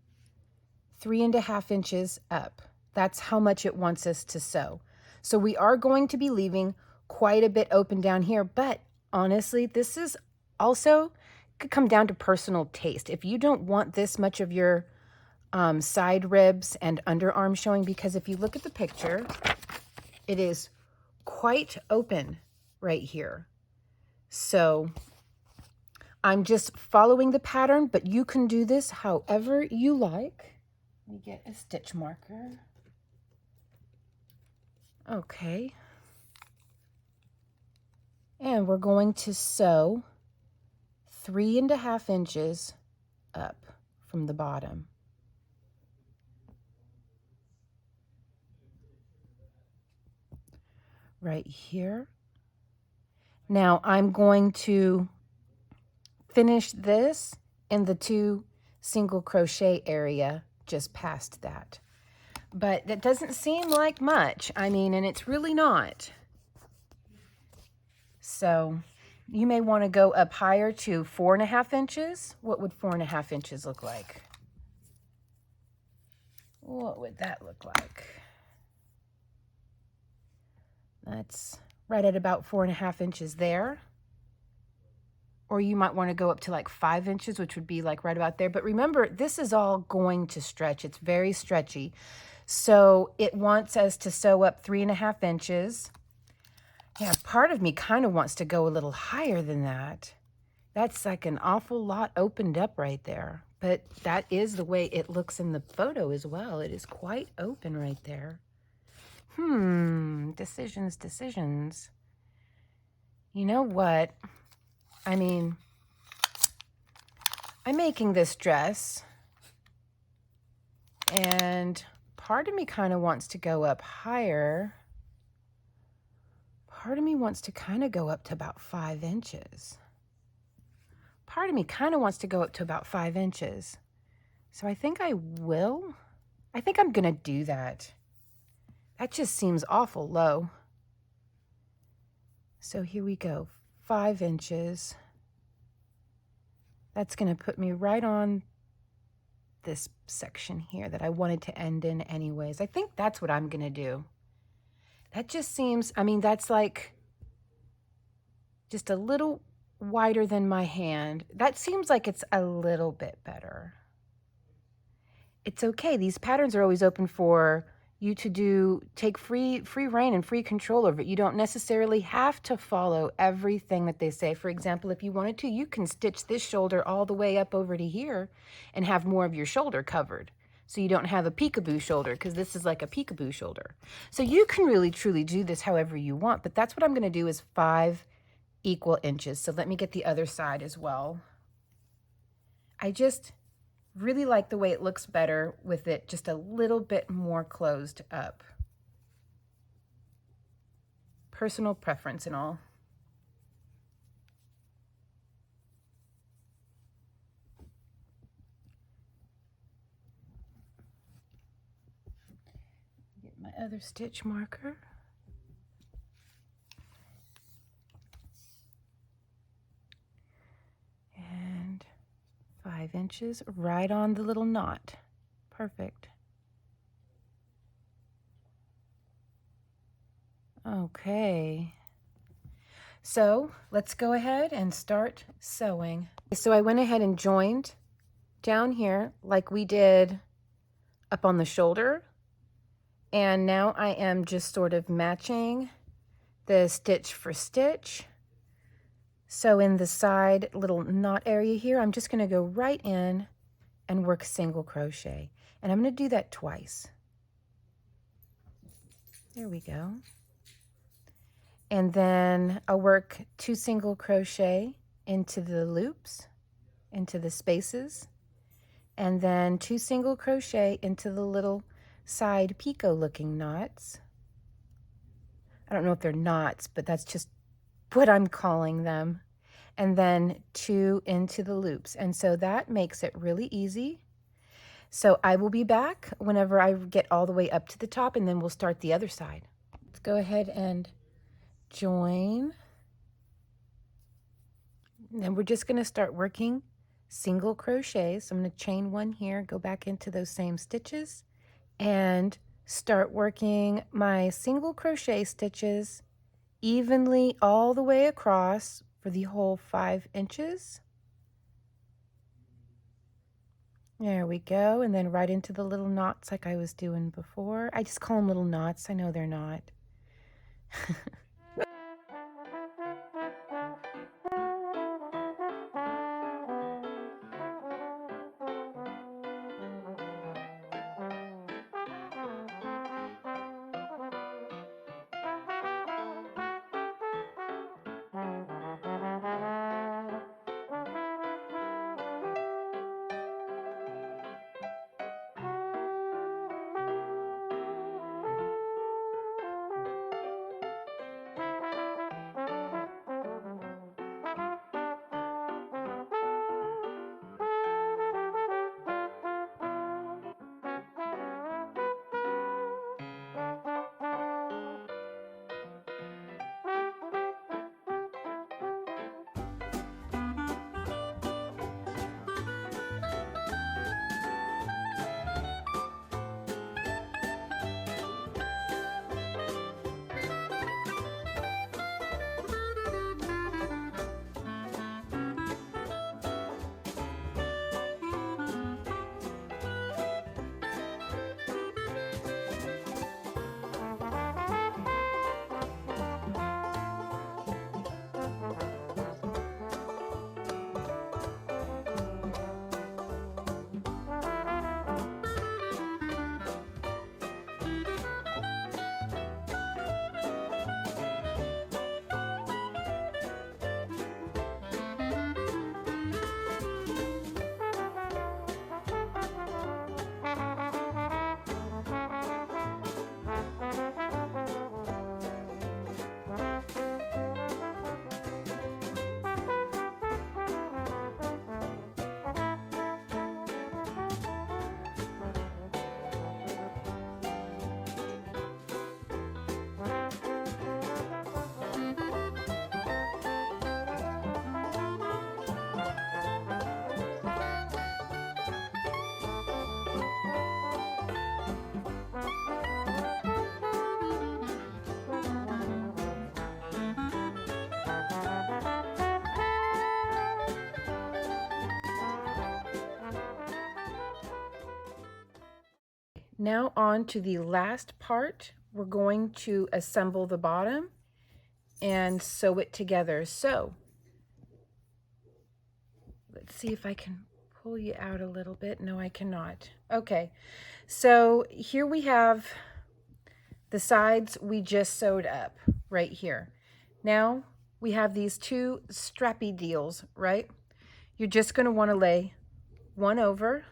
3.5 inches up. That's how much it wants us to sew. So we are going to be leaving quite a bit open down here, but honestly, this is also could come down to personal taste. If you don't want this much of your side ribs and underarm showing, because if you look at the picture, it is quite open right here. So I'm just following the pattern, but you can do this however you like. Let me get a stitch marker. Okay. And we're going to sew 3.5 inches up from the bottom. Right here. Now I'm going to finish this in the 2 single crochet area just past that. But that doesn't seem like much. I mean, and it's really not. So you may want to go up higher to 4.5 inches. What would 4.5 inches look like? What would that look like? That's right at about 4.5 inches there. Or you might want to go up to like 5 inches, which would be like right about there. But remember, this is all going to stretch. It's very stretchy. So it wants us to sew up 3.5 inches. Yeah, part of me kind of wants to go a little higher than that. That's like an awful lot opened up right there. But that is the way it looks in the photo as well. It is quite open right there. Decisions. You know what? I mean, I'm making this dress, and part of me kind of wants to go up higher. Part of me wants to kind of go up to about 5 inches. Part of me kind of wants to go up to about 5 inches. So I think I will. I think I'm going to do that. That just seems awful low. So here we go. 5 inches. That's going to put me right on this section here that I wanted to end in anyways. I think that's what I'm going to do. That just seems, I mean, that's like just a little wider than my hand. That seems like it's a little bit better. It's okay. These patterns are always open for you to take free reign and free control over it. You don't necessarily have to follow everything that they say. For example, if you wanted to, you can stitch this shoulder all the way up over to here and have more of your shoulder covered. So you don't have a peekaboo shoulder, because this is like a peekaboo shoulder. So you can really truly do this however you want, but that's what I'm going to do is 5 equal inches. So let me get the other side as well. I just really like the way it looks better with it just a little bit more closed up. Personal preference and all. Get my other stitch marker. And 5 inches right on the little knot. Perfect. Okay. So let's go ahead and start sewing. So I went ahead and joined down here like we did up on the shoulder. And now I am just sort of matching the stitch for stitch. So in the side little knot area here, I'm just going to go right in and work single crochet. And I'm going to do that twice. There we go. And then I'll work 2 single crochet into the loops, into the spaces, and then 2 single crochet into the little side picot looking knots. I don't know if they're knots, but that's just what I'm calling them. And then 2 into the loops. And so that makes it really easy. So I will be back whenever I get all the way up to the top, and then we'll start the other side. Let's go ahead and join. And then we're just going to start working single crochets. So I'm going to chain 1 here, go back into those same stitches, and start working my single crochet stitches evenly all the way across for the whole 5 inches. There we go, and then right into the little knots like I was doing before. I just call them little knots. I know they're not. Now on to the last part. We're going to assemble the bottom and sew it together. So let's see if I can pull you out a little bit. No, I cannot. Okay, so here we have the sides we just sewed up right here. Now we have these two strappy deals, right? You're just going to want to lay one over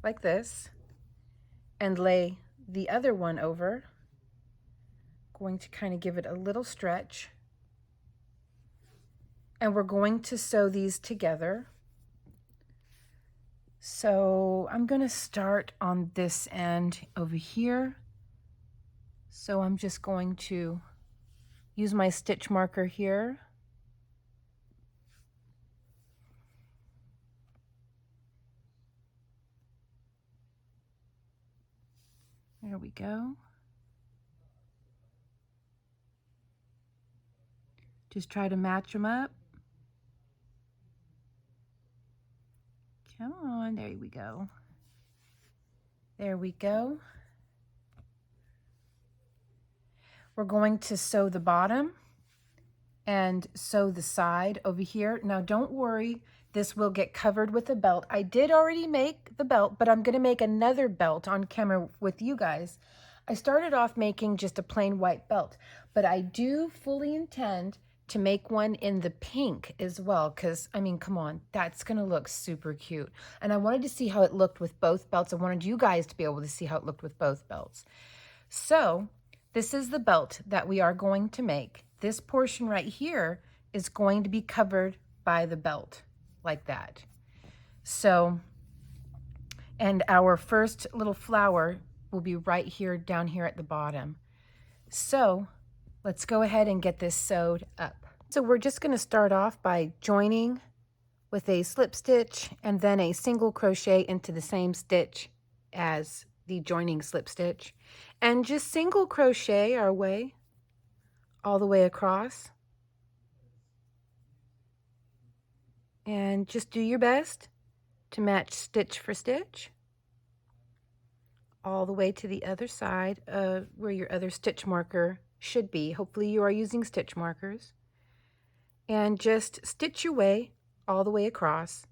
like this and lay the other one over. Going to kind of give it a little stretch. And we're going to sew these together. So I'm going to start on this end over here. So I'm just going to use my stitch marker here. There we go. Just try to match them up. Come on, there we go. There we go. We're going to sew the bottom and sew the side over here. Now don't worry, this will get covered with a belt. I did already make the belt, but I'm gonna make another belt on camera with you guys. I started off making just a plain white belt, but I do fully intend to make one in the pink as well, because I mean, come on, that's gonna look super cute. And I wanted to see how it looked with both belts. I wanted you guys to be able to see how it looked with both belts. So this is the belt that we are going to make. This portion right here is going to be covered by the belt like that. So, and our first little flower will be right here, down here at the bottom. So let's go ahead and get this sewed up. So we're just going to start off by joining with a slip stitch and then a single crochet into the same stitch as the joining slip stitch, and just single crochet our way all the way across. And just do your best to match stitch for stitch all the way to the other side where your other stitch marker should be. Hopefully you are using stitch markers. And just stitch your way all the way across.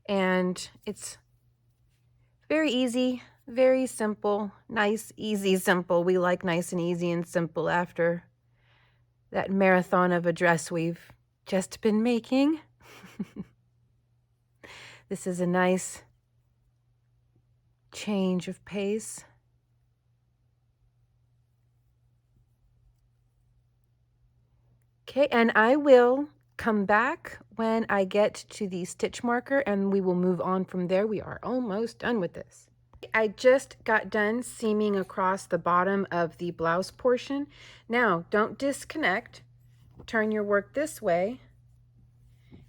And it's very easy, very simple, nice, easy, simple. We like nice and easy and simple after that marathon of a dress we've just been making. This is a nice change of pace. Okay, and I will come back when I get to the stitch marker and we will move on from there. We are almost done with this. I just got done seaming across the bottom of the blouse portion. Now, don't disconnect. Turn your work this way.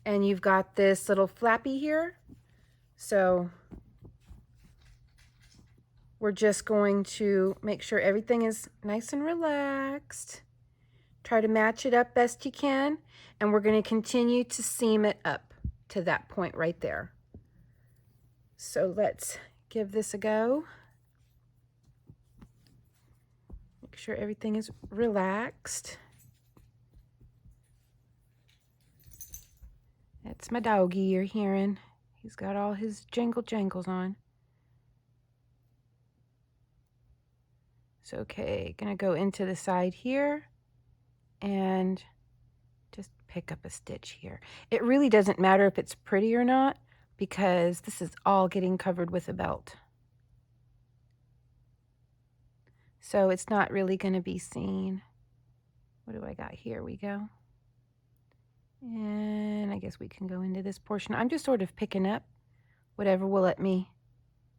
And you've got this little flappy here. So we're just going to make sure everything is nice and relaxed. Try to match it up best you can. And we're going to continue to seam it up to that point right there. So let's give this a go. Make sure everything is relaxed. That's my doggy you're hearing. He's got all his jangle jangles on. So okay, gonna go into the side here and just pick up a stitch here. It really doesn't matter if it's pretty or not because this is all getting covered with a belt. So it's not really going to be seen. What do I got here? We go. And I guess we can go into this portion. I'm just sort of picking up whatever will let me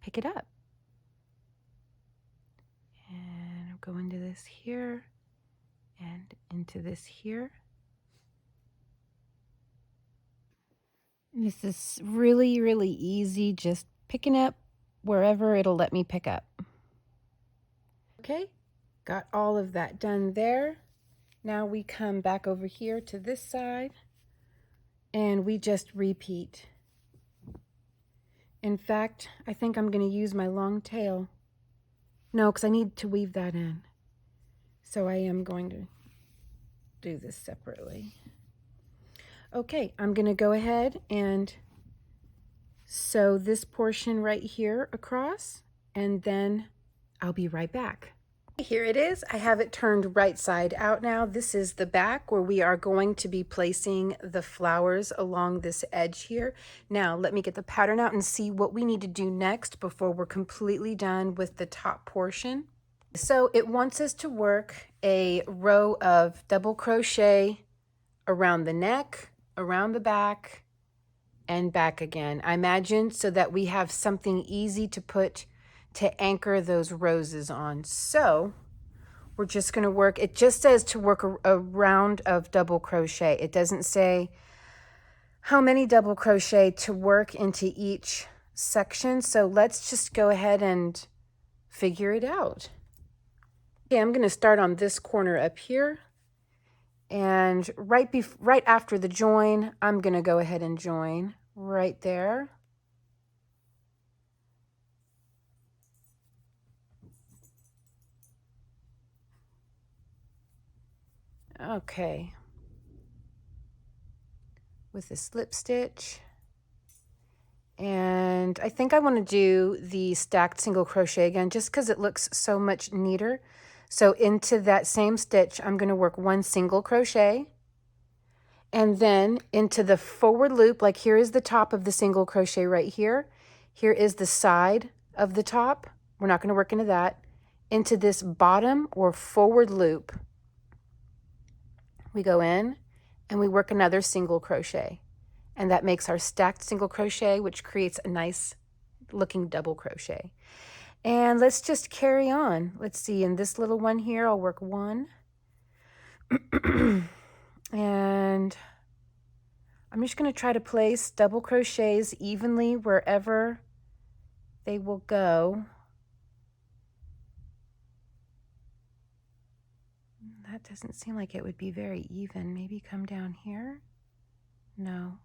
pick it up. And I'll go into this here and into this here. This is really, really easy, just picking up wherever it'll let me pick up. Okay, got all of that done there. Now we come back over here to this side and we just repeat. In fact, I think I'm going to use my long tail. No, because I need to weave that in. So I am going to do this separately. Okay, I'm going to go ahead and sew this portion right here across, and then I'll be right back. Here it is. I have it turned right side out now. This is the back where we are going to be placing the flowers along this edge here. Now, let me get the pattern out and see what we need to do next before we're completely done with the top portion. So it wants us to work a row of double crochet around the neck, around the back, and back again. I imagine so that we have something easy to put to anchor those roses on. So we're just going to work, it just says to work a round of double crochet. It doesn't say how many double crochet to work into each section. So let's just go ahead and figure it out. Okay, I'm going to start on this corner up here. And right after the join, I'm going to go ahead and join right there. Okay. With a slip stitch. And I think I want to do the stacked single crochet again just because it looks so much neater. So into that same stitch, I'm going to work one single crochet. And then into the forward loop, like here is the top of the single crochet right here. Here is the side of the top. We're not going to work into that. Into this bottom or forward loop, we go in and we work another single crochet. And that makes our stacked single crochet, which creates a nice looking double crochet. And let's just carry on. Let's see, in this little one here, I'll work one. And I'm just going to try to place double crochets evenly wherever they will go. That doesn't seem like it would be very even. Maybe come down here? No.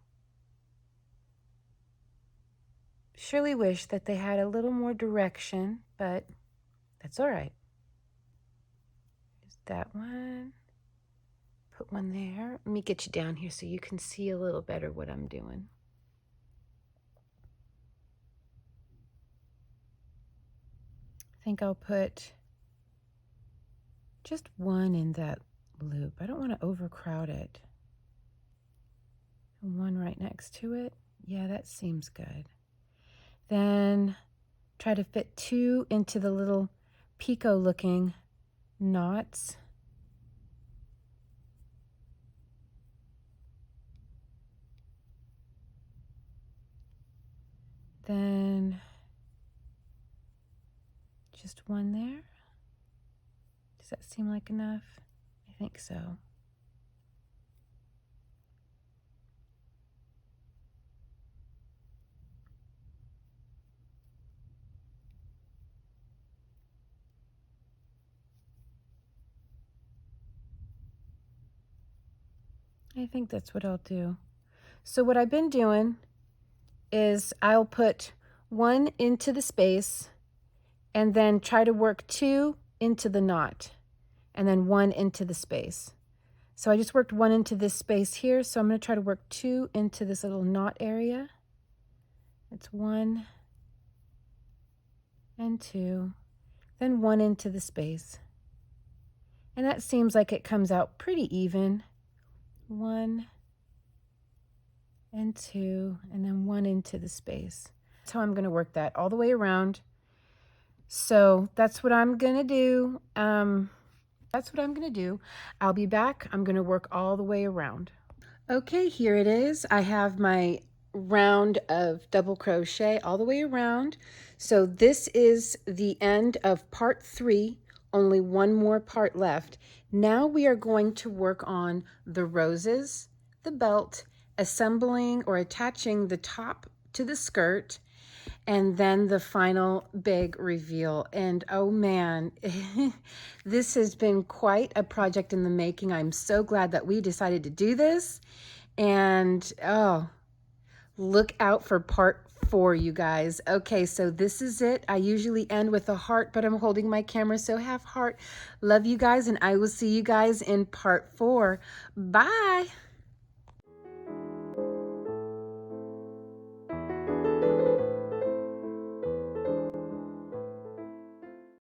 Surely wish that they had a little more direction, but that's all right. There's that one. Put one there. Let me get you down here so you can see a little better what I'm doing. I think I'll put just one in that loop. I don't want to overcrowd it. And one right next to it. Yeah, that seems good. Then try to fit 2 into the little picot looking knots. Then just one there. Does that seem like enough? I think so. I think that's what I'll do. So what I've been doing is I'll put 1 into the space and then try to work 2 into the knot and then 1 into the space. So I just worked 1 into this space here, so I'm going to try to work 2 into this little knot area. It's 1 and 2, then 1 into the space. And that seems like it comes out pretty even. 1 and 2, and then 1 into the space. That's how I'm going to work that all the way around. So that's what I'm going to do. I'll be back. I'm going to work all the way around. Okay, here it is. I have my round of double crochet all the way around. So this is the end of part 3, only one more part left. Now we are going to work on the roses, the belt, assembling or attaching the top to the skirt, and then the final big reveal. And oh man, this has been quite a project in the making. I'm so glad that we decided to do this. And oh, look out for part 4, you guys. Okay, so this is it. I usually end with a heart, but I'm holding my camera, so have heart. Love you guys, and I will see you guys in part 4. Bye.